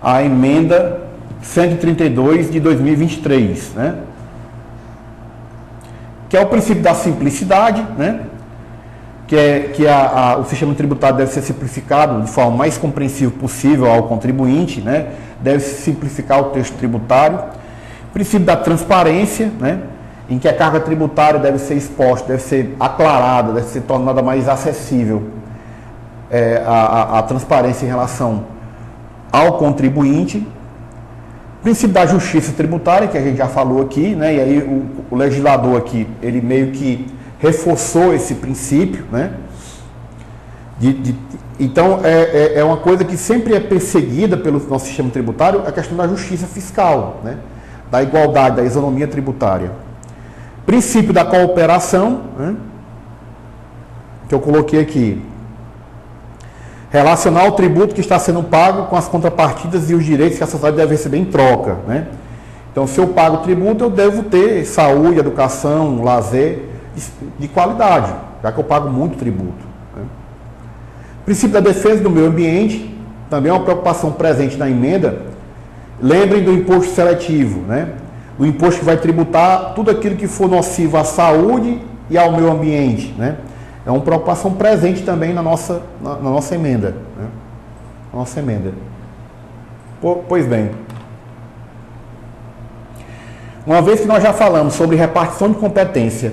A emenda 132 de 2023, né? Que é o princípio da simplicidade, né? Que o sistema tributário deve ser simplificado de forma mais compreensível possível ao contribuinte, né? Deve se simplificar o texto tributário. Princípio da transparência, né? Em que a carga tributária deve ser exposta, deve ser aclarada, deve ser tornada mais acessível a transparência em relação ao contribuinte. Princípio da justiça tributária, que a gente já falou aqui, né? E aí o legislador aqui, ele meio que reforçou esse princípio, né? Então, é uma coisa que sempre é perseguida pelo nosso sistema tributário, a questão da justiça fiscal, né? Da igualdade, da isonomia tributária. Princípio da cooperação, né? que eu coloquei aqui. Relacionar o tributo que está sendo pago com as contrapartidas e os direitos que a sociedade deve receber em troca, né? Então, se eu pago tributo, eu devo ter saúde, educação, lazer de qualidade, já que eu pago muito tributo, né? Princípio da defesa do meio ambiente, também é uma preocupação presente na emenda. Lembrem do imposto seletivo, né? O imposto que vai tributar tudo aquilo que for nocivo à saúde e ao meio ambiente, né? É uma preocupação presente também na nossa emenda, né? Nossa emenda. Pois bem, uma vez que nós já falamos sobre repartição de competência,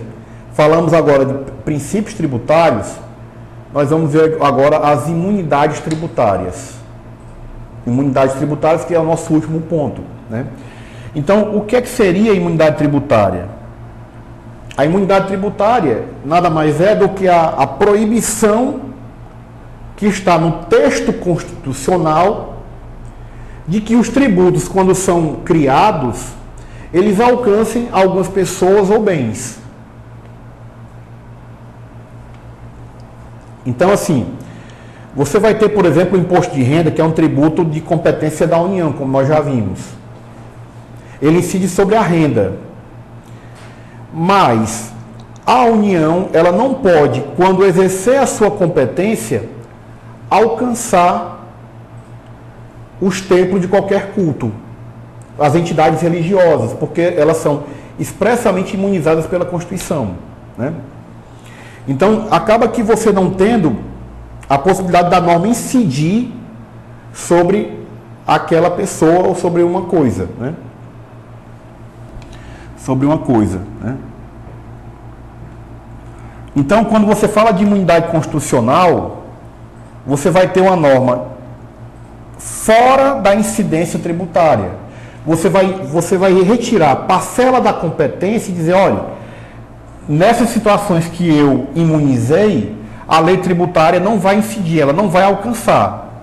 falamos agora de princípios tributários, nós vamos ver agora as imunidades tributárias. Imunidades tributárias, que é o nosso último ponto, né? Então, o que é que seria a imunidade tributária? A imunidade tributária nada mais é do que a proibição que está no texto constitucional de que os tributos, quando são criados, eles alcancem algumas pessoas ou bens. Então, assim, você vai ter, por exemplo, o imposto de renda, que é um tributo de competência da União, como nós já vimos. Ele incide sobre a renda. Mas a União, ela não pode, quando exercer a sua competência, alcançar os templos de qualquer culto, as entidades religiosas, porque elas são expressamente imunizadas pela Constituição, né? Então, acaba que você não tendo a possibilidade da norma incidir sobre aquela pessoa ou sobre uma coisa, né? Sobre uma coisa, né? Então, quando você fala de imunidade constitucional, você vai ter uma norma fora da incidência tributária. Você vai retirar parcela da competência e dizer, olha, nessas situações que eu imunizei, a lei tributária não vai incidir, ela não vai alcançar.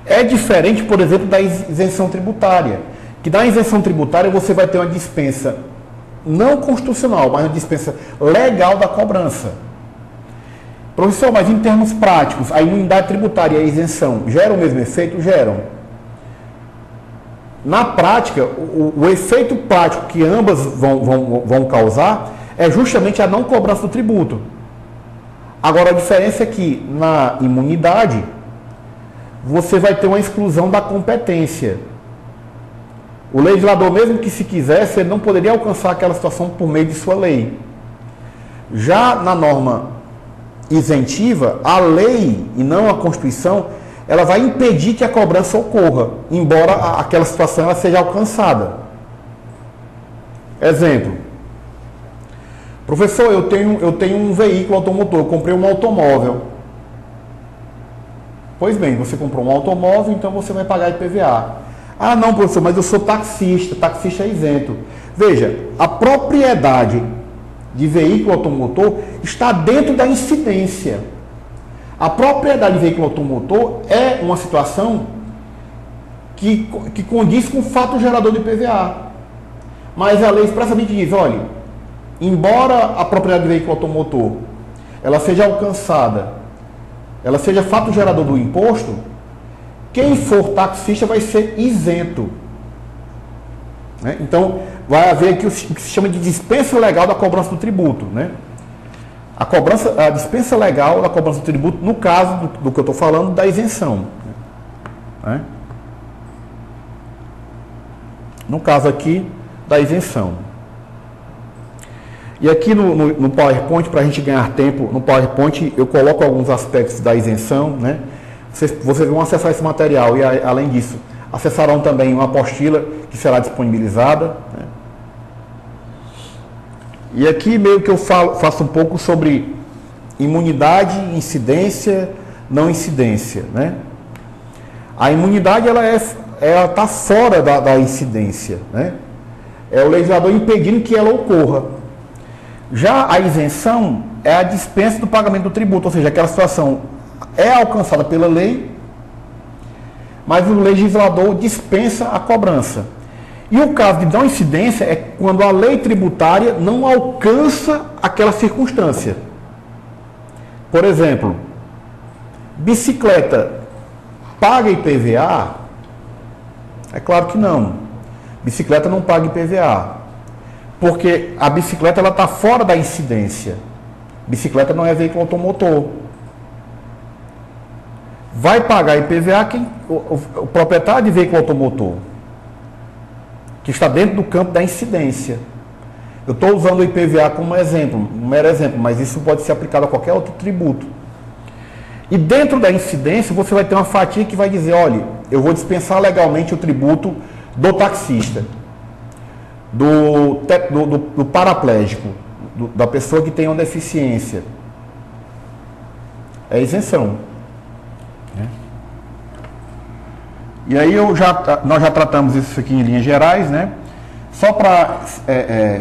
É diferente, por exemplo, da isenção tributária, que na isenção tributária você vai ter uma dispensa não constitucional, mas uma dispensa legal da cobrança. Professor, mas em termos práticos, a imunidade tributária e a isenção geram o mesmo efeito? Geram. Na prática, o efeito prático que ambas vão causar é justamente a não cobrança do tributo. Agora, a diferença é que na imunidade, você vai ter uma exclusão da competência. O legislador, mesmo que se quisesse, ele não poderia alcançar aquela situação por meio de sua lei. Já na norma isentiva, a lei, e não a Constituição, ela vai impedir que a cobrança ocorra, embora aquela situação ela seja alcançada. Exemplo. Professor, eu tenho um veículo automotor, eu comprei um automóvel. Pois bem, você comprou um automóvel, então você vai pagar IPVA. Ah, não, professor, mas eu sou taxista é isento. Veja, a propriedade de veículo automotor está dentro da incidência. A propriedade de veículo automotor é uma situação que condiz com o fato gerador de IPVA. Mas a lei expressamente diz, olha, embora a propriedade de veículo automotor ela seja alcançada, ela seja fato gerador do imposto, quem for taxista vai ser isento, né? Então, vai haver aqui o que se chama de dispensa legal da cobrança do tributo, né? A dispensa legal da cobrança do tributo, no caso do que eu estou falando, da isenção, né? No caso aqui, da isenção. E aqui no PowerPoint, para a gente ganhar tempo, no PowerPoint eu coloco alguns aspectos da isenção, né? Vocês vão acessar esse material e, além disso, acessarão também uma apostila que será disponibilizada, né? E aqui meio que eu faço um pouco sobre imunidade, incidência, não incidência, né? A imunidade ela está fora da incidência, né? É o legislador impedindo que ela ocorra. Já a isenção é a dispensa do pagamento do tributo, ou seja, aquela situação é alcançada pela lei, mas o legislador dispensa a cobrança. E o caso de não incidência é quando a lei tributária não alcança aquela circunstância. Por exemplo, bicicleta paga IPVA? É claro que não. Bicicleta não paga IPVA. Porque a bicicleta está fora da incidência. Bicicleta não é veículo automotor. Vai pagar IPVA o proprietário de veículo automotor, que está dentro do campo da incidência. Eu estou usando o IPVA como exemplo, um mero exemplo, mas isso pode ser aplicado a qualquer outro tributo. E dentro da incidência, você vai ter uma fatia que vai dizer, olha, eu vou dispensar legalmente o tributo do taxista, do paraplégico, da pessoa que tem uma deficiência. É isenção. E aí nós já tratamos isso aqui em linhas gerais, né? Só para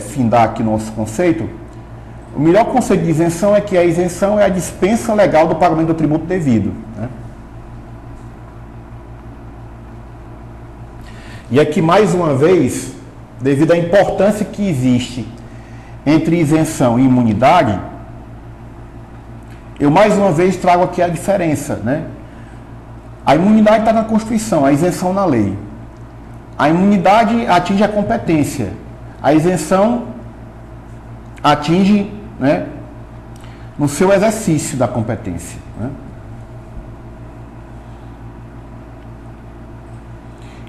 findar aqui nosso conceito, o melhor conceito de isenção é que a isenção é a dispensa legal do pagamento do tributo devido, né? E aqui, mais uma vez, devido à importância que existe entre isenção e imunidade, eu mais uma vez trago aqui a diferença, né? A imunidade está na Constituição, a isenção na lei. A imunidade atinge a competência. A isenção atinge, né, no seu exercício da competência, né?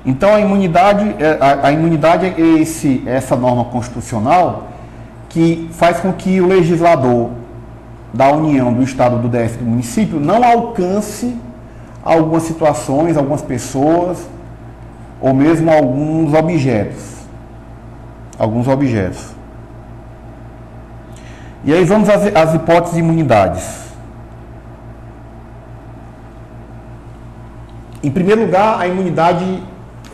Então a imunidade é essa norma constitucional que faz com que o legislador da União, do Estado, do DF, do município, não alcance algumas situações, algumas pessoas, ou mesmo alguns objetos. E aí vamos às hipóteses de imunidades. Em primeiro lugar, a imunidade,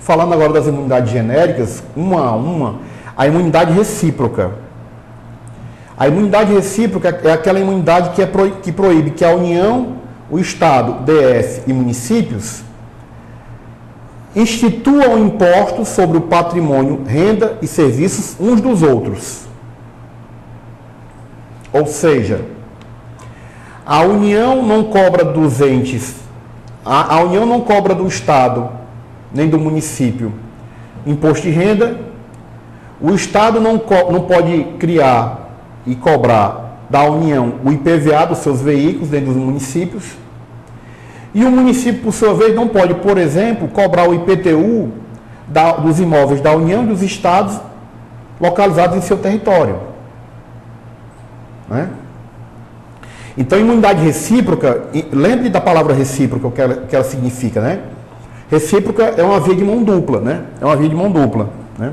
falando agora das imunidades genéricas, uma a uma, a imunidade recíproca. A imunidade recíproca é aquela imunidade que proíbe que a União, o Estado, DF e municípios instituam impostos sobre o patrimônio, renda e serviços uns dos outros. Ou seja, a União não cobra dos entes, a União não cobra do Estado nem do município imposto de renda, o Estado não pode criar e cobrar da União o IPVA dos seus veículos dentro dos municípios, e o município, por sua vez, não pode, por exemplo, cobrar o IPTU dos imóveis da União e dos estados localizados em seu território, né? Então, imunidade recíproca, lembre da palavra recíproca, o que ela significa, né? Recíproca é uma via de mão dupla, né? É uma via de mão dupla, né?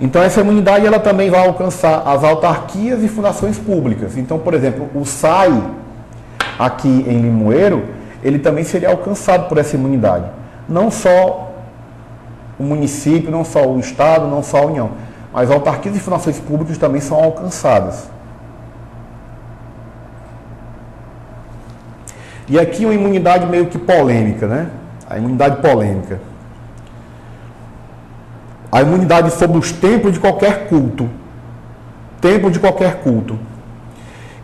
Então, essa imunidade ela também vai alcançar as autarquias e fundações públicas. Então, por exemplo, o SAI, aqui em Limoeiro, ele também seria alcançado por essa imunidade. Não só o município, não só o Estado, não só a União, mas autarquias e fundações públicas também são alcançadas. E aqui uma imunidade meio que polêmica, né? A imunidade polêmica. A imunidade sobre os templos de qualquer culto. Templo de qualquer culto.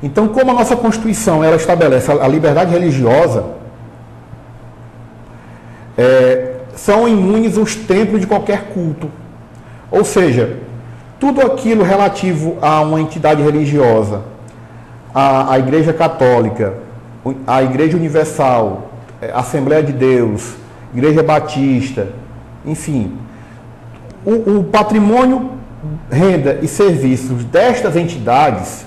Então, como a nossa Constituição ela estabelece a liberdade religiosa, são imunes os templos de qualquer culto. Ou seja, tudo aquilo relativo a uma entidade religiosa, a Igreja Católica, a Igreja Universal, a Assembleia de Deus, Igreja Batista, enfim, o patrimônio, renda e serviços destas entidades,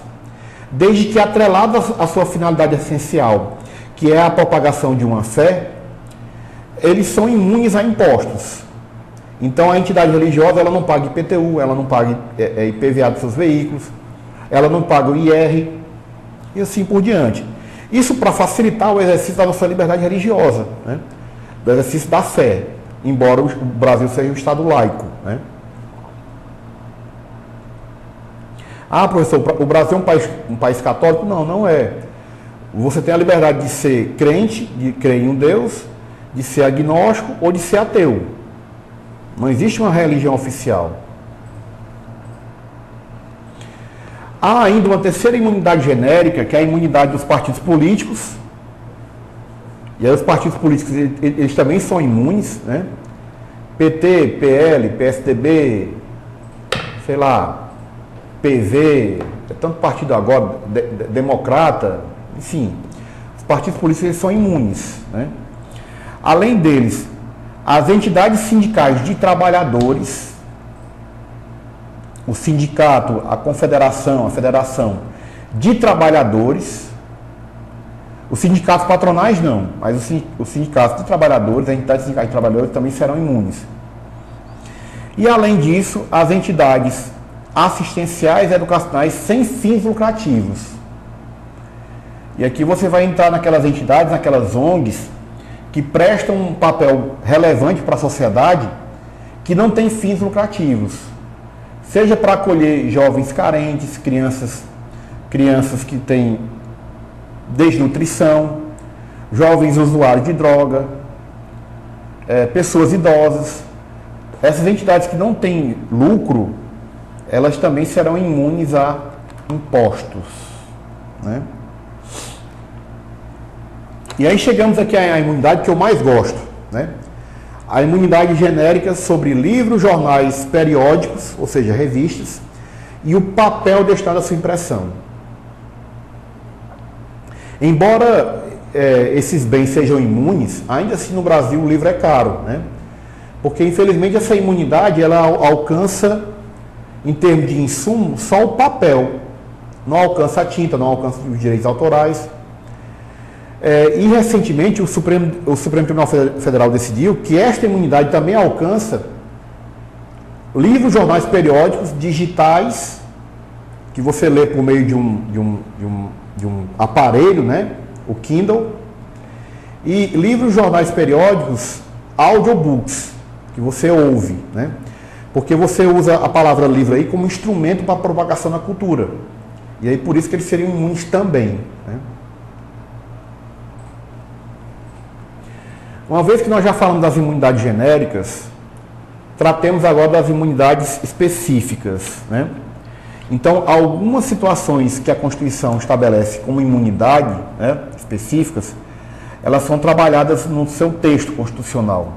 desde que atrelado à sua finalidade essencial, que é a propagação de uma fé, eles são imunes a impostos. Então, a entidade religiosa ela não paga IPTU, ela não paga IPVA dos seus veículos, ela não paga o IR, e assim por diante. Isso para facilitar o exercício da nossa liberdade religiosa, né? Do exercício da fé, embora o Brasil seja um Estado laico, né? Ah, professor, o Brasil é um país católico? Não, não é. Você tem a liberdade de ser crente, de crer em um Deus, de ser agnóstico ou de ser ateu. Não existe uma religião oficial. Há ainda uma terceira imunidade genérica, que é a imunidade dos partidos políticos. E aí os partidos políticos, eles também são imunes, né? PT, PL, PSDB, sei lá, PV, é tanto partido agora, democrata, enfim, os partidos políticos eles são imunes, né? Além deles, as entidades sindicais de trabalhadores, o sindicato, a confederação, a federação de trabalhadores, os sindicatos patronais não, mas os sindicatos de trabalhadores, as entidades sindicais de trabalhadores também serão imunes. E além disso, as entidades assistenciais e educacionais sem fins lucrativos. E aqui você vai entrar naquelas entidades, naquelas ONGs, que prestam um papel relevante para a sociedade, que não tem fins lucrativos. Seja para acolher jovens carentes, crianças que têm desnutrição, jovens usuários de droga, pessoas idosas. Essas entidades que não têm lucro, elas também serão imunes a impostos, né? E aí chegamos aqui à imunidade que eu mais gosto, né? A imunidade genérica sobre livros, jornais, periódicos, ou seja, revistas, e o papel destinado à sua impressão. Embora esses bens sejam imunes, ainda assim no Brasil o livro é caro, né? Porque infelizmente essa imunidade ela alcança, em termos de insumo, só o papel, não alcança a tinta, não alcança os direitos autorais. E recentemente o Supremo Tribunal Federal decidiu que esta imunidade também alcança livros, jornais, periódicos digitais que você lê por meio de um aparelho, né? O Kindle, e livros, jornais, periódicos, audiobooks, que você ouve, né? Porque você usa a palavra livro aí como instrumento para a propagação da cultura. E aí por isso que eles seriam imunes também, né? Uma vez que nós já falamos das imunidades genéricas, tratemos agora das imunidades específicas, né? Então, algumas situações que a Constituição estabelece como imunidade, né, específicas, elas são trabalhadas no seu texto constitucional.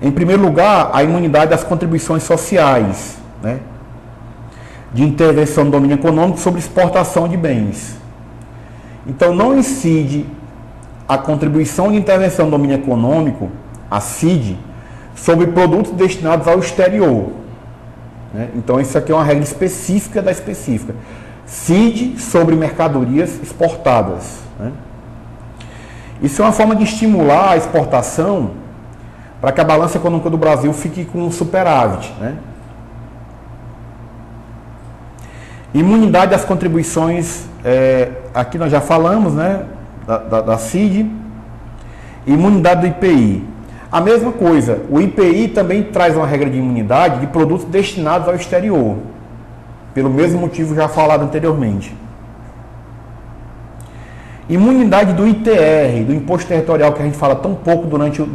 Em primeiro lugar, a imunidade das contribuições sociais, né, de intervenção no domínio econômico sobre exportação de bens. Então, não incide a contribuição de intervenção no domínio econômico, a CID, sobre produtos destinados ao exterior. Então, isso aqui é uma regra específica da específica. CID sobre mercadorias exportadas, né? Isso é uma forma de estimular a exportação para que a balança econômica do Brasil fique com um superávit, né? Imunidade das contribuições, aqui nós já falamos, né? Da CID. Imunidade do IPI. A mesma coisa, o IPI também traz uma regra de imunidade de produtos destinados ao exterior, pelo mesmo motivo já falado anteriormente. Imunidade do ITR, do Imposto Territorial, que a gente fala tão pouco durante o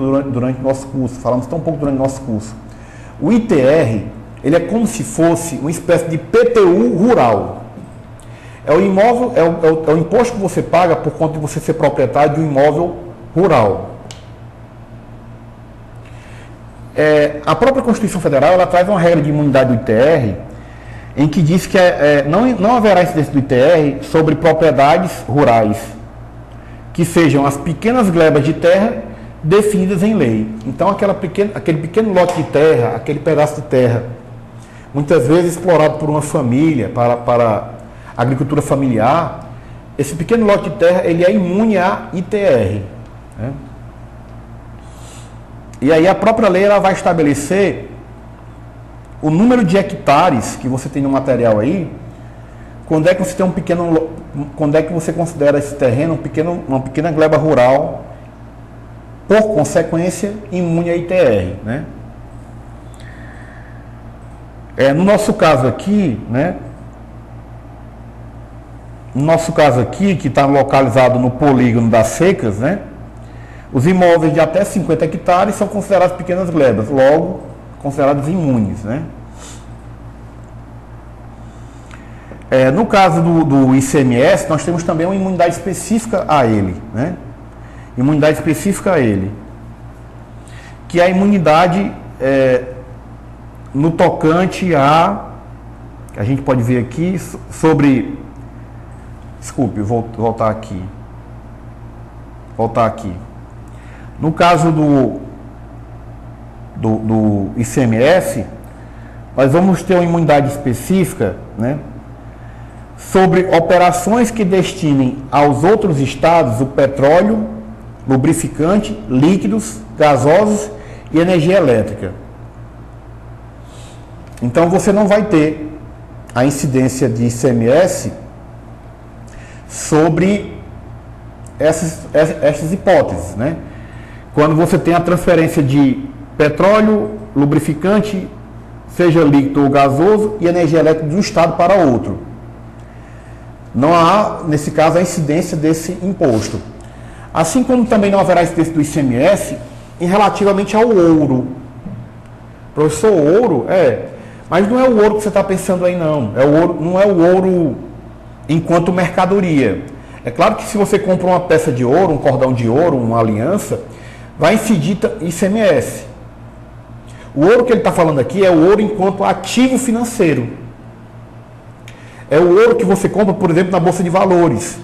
nosso curso, falamos tão pouco durante o nosso curso. O ITR, ele é como se fosse uma espécie de PTU rural. É o imóvel, é o imposto que você paga por conta de você ser proprietário de um imóvel rural. A própria Constituição Federal ela traz uma regra de imunidade do ITR em que diz que não haverá incidência do ITR sobre propriedades rurais que sejam as pequenas glebas de terra definidas em lei. Então aquele pequeno lote de terra, aquele pedaço de terra, muitas vezes explorado por uma família para agricultura familiar, esse pequeno lote de terra ele é imune a ITR, né? E aí a própria lei ela vai estabelecer o número de hectares que você tem no material aí, quando é que você tem quando é que você considera esse terreno uma pequena gleba rural, por consequência, imune a ITR, né? No nosso caso aqui, né? No nosso caso aqui, que está localizado no polígono das secas, né? Os imóveis de até 50 hectares são considerados pequenas glebas, logo considerados imunes, né? No caso do ICMS, nós temos também uma imunidade específica a ele, né? Imunidade específica a ele, que é a imunidade no tocante a gente pode ver aqui sobre, desculpe, vou voltar aqui. No caso do ICMS, nós vamos ter uma imunidade específica, né, sobre operações que destinem aos outros estados o petróleo, lubrificante, líquidos, gasosos e energia elétrica. Então você não vai ter a incidência de ICMS sobre essas hipóteses, né? Quando você tem a transferência de petróleo, lubrificante, seja líquido ou gasoso, e energia elétrica de um estado para outro. Não há, nesse caso, a incidência desse imposto. Assim como também não haverá incidência do ICMS em relativamente ao ouro. Professor, ouro? Mas não é o ouro que você está pensando aí, não. Não é o ouro enquanto mercadoria. É claro que se você compra uma peça de ouro, um cordão de ouro, uma aliança, vai incidir ICMS. O ouro que ele está falando aqui é o ouro enquanto ativo financeiro. É o ouro que você compra, por exemplo, na Bolsa de Valores.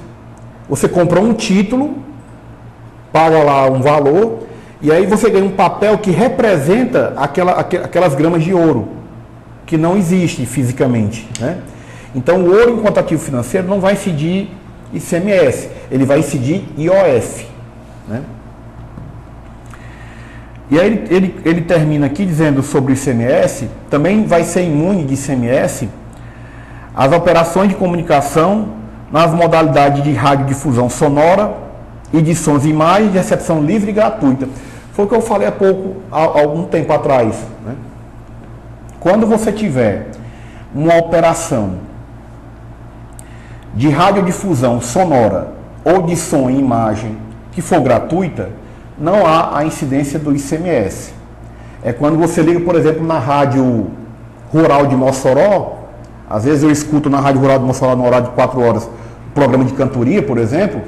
Você compra um título, paga lá um valor, e aí você ganha um papel que representa aquelas gramas de ouro, que não existe fisicamente, né? Então, o ouro enquanto ativo financeiro não vai incidir ICMS, ele vai incidir IOF, né? E aí ele termina aqui dizendo sobre o ICMS, também vai ser imune de ICMS as operações de comunicação nas modalidades de radiodifusão sonora e de sons e imagens de recepção livre e gratuita. Foi o que eu falei há algum tempo atrás, né? Quando você tiver uma operação de radiodifusão sonora ou de som e imagem que for gratuita, não há a incidência do ICMS. É quando você liga, por exemplo, na rádio rural de Mossoró, às vezes eu escuto na rádio rural de Mossoró no horário de 4 horas, programa de cantoria, por exemplo,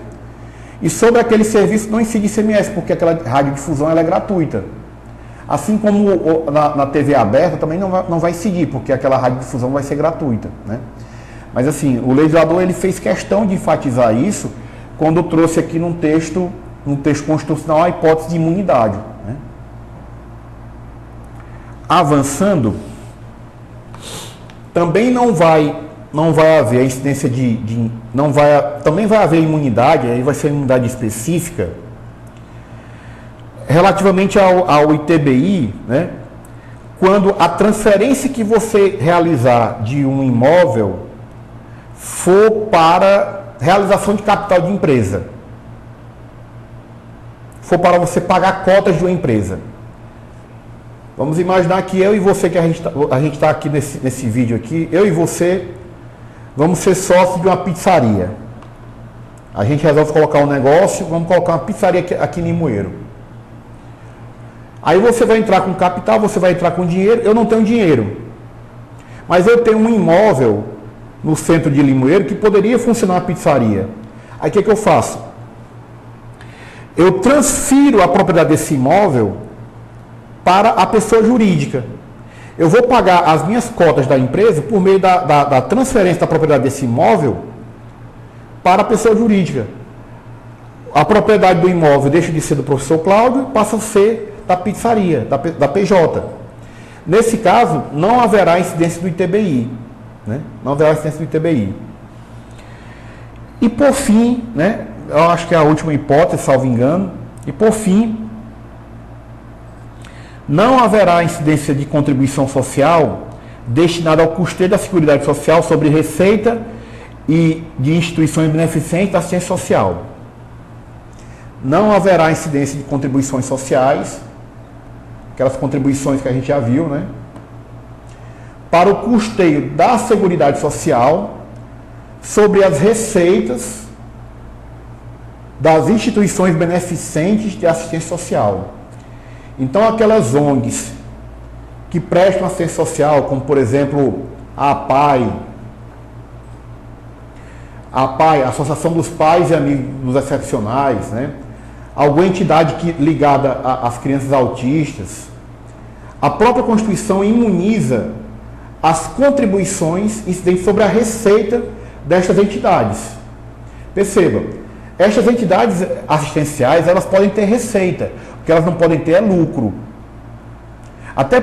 e sobre aquele serviço não incide ICMS, porque aquela radiodifusão ela é gratuita. Assim como na TV aberta também não vai incidir, porque aquela radiodifusão vai ser gratuita, né? Mas assim, o legislador ele fez questão de enfatizar isso quando trouxe aqui num texto constitucional a hipótese de imunidade, né? Avançando, também não vai haver a incidência também vai haver imunidade, aí vai ser imunidade específica, relativamente ao ITBI, né? Quando a transferência que você realizar de um imóvel for para realização de capital de empresa, for para você pagar cotas de uma empresa. Vamos imaginar que eu e você, que a gente está aqui nesse vídeo aqui, eu e você vamos ser sócios de uma pizzaria. A gente resolve colocar um negócio, vamos colocar uma pizzaria aqui em Limoeiro. Aí você vai entrar com capital, você vai entrar com dinheiro, eu não tenho dinheiro. Mas eu tenho um imóvel no centro de Limoeiro que poderia funcionar uma pizzaria. Aí o que eu faço? Eu transfiro a propriedade desse imóvel para a pessoa jurídica. Eu vou pagar as minhas cotas da empresa por meio da transferência da propriedade desse imóvel para a pessoa jurídica. A propriedade do imóvel deixa de ser do professor Cláudio e passa a ser da pizzaria, da PJ. Nesse caso, não haverá incidência do ITBI, né? Não haverá incidência do ITBI. E por fim, né, eu acho que é a última hipótese, salvo engano, e por fim, não haverá incidência de contribuição social destinada ao custeio da Seguridade Social sobre receita e de instituições beneficentes da assistência social. Não haverá incidência de contribuições sociais, aquelas contribuições que a gente já viu, né? Para o custeio da Seguridade Social sobre as receitas das instituições beneficentes de assistência social. Então, aquelas ONGs que prestam assistência social, como por exemplo a APAI, a Associação dos Pais e Amigos dos Excepcionais, né? Alguma entidade ligada às crianças autistas. A própria Constituição imuniza as contribuições incidentes sobre a receita destas entidades. Perceba, estas entidades assistenciais, elas podem ter receita, o que elas não podem ter é lucro. Até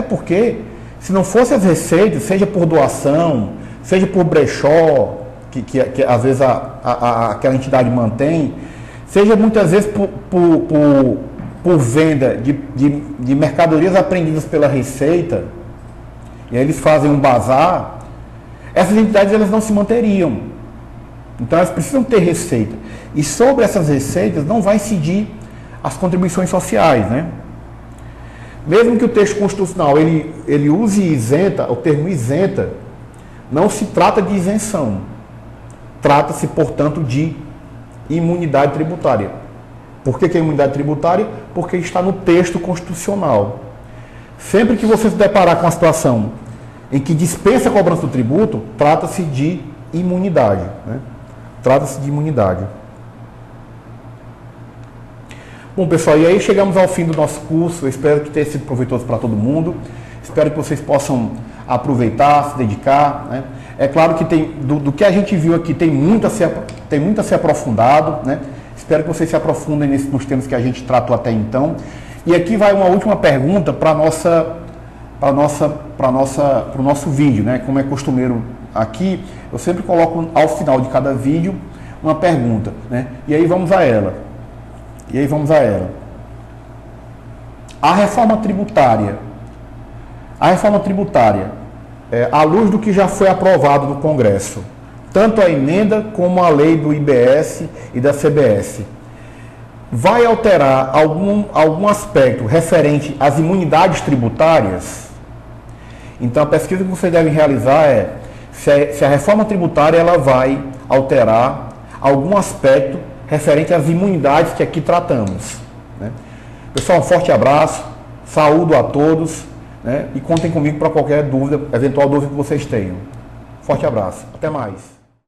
porque, se não fossem as receitas, seja por doação, seja por brechó, que às vezes aquela entidade mantém, seja muitas vezes por venda de mercadorias apreendidas pela Receita, e aí eles fazem um bazar, essas entidades elas não se manteriam. Então elas precisam ter receita. E sobre essas receitas não vai incidir as contribuições sociais, né? Mesmo que o texto constitucional ele use isenta, o termo isenta, não se trata de isenção. Trata-se, portanto, de imunidade tributária. Por que é imunidade tributária? Porque está no texto constitucional. Sempre que você se deparar com uma situação em que dispensa a cobrança do tributo, trata-se de imunidade, né? Trata-se de imunidade. Bom, pessoal, e aí chegamos ao fim do nosso curso. Eu espero que tenha sido proveitoso para todo mundo. Espero que vocês possam aproveitar, se dedicar, né? É claro que do que a gente viu aqui tem muito a ser aprofundado, né? Espero que vocês se aprofundem nos temas que a gente tratou até então. E aqui vai uma última pergunta para o nosso vídeo, né? Como é costumeiro aqui, eu sempre coloco ao final de cada vídeo uma pergunta, né? E aí vamos a ela. A reforma tributária, à luz do que já foi aprovado no Congresso, tanto a emenda como a lei do IBS e da CBS, vai alterar algum aspecto referente às imunidades tributárias? Então a pesquisa que vocês devem realizar é se a reforma tributária ela vai alterar algum aspecto referente às imunidades que aqui tratamos, né? Pessoal, um forte abraço, saúdo a todos, né? E contem comigo para qualquer dúvida, eventual dúvida que vocês tenham. Forte abraço, até mais.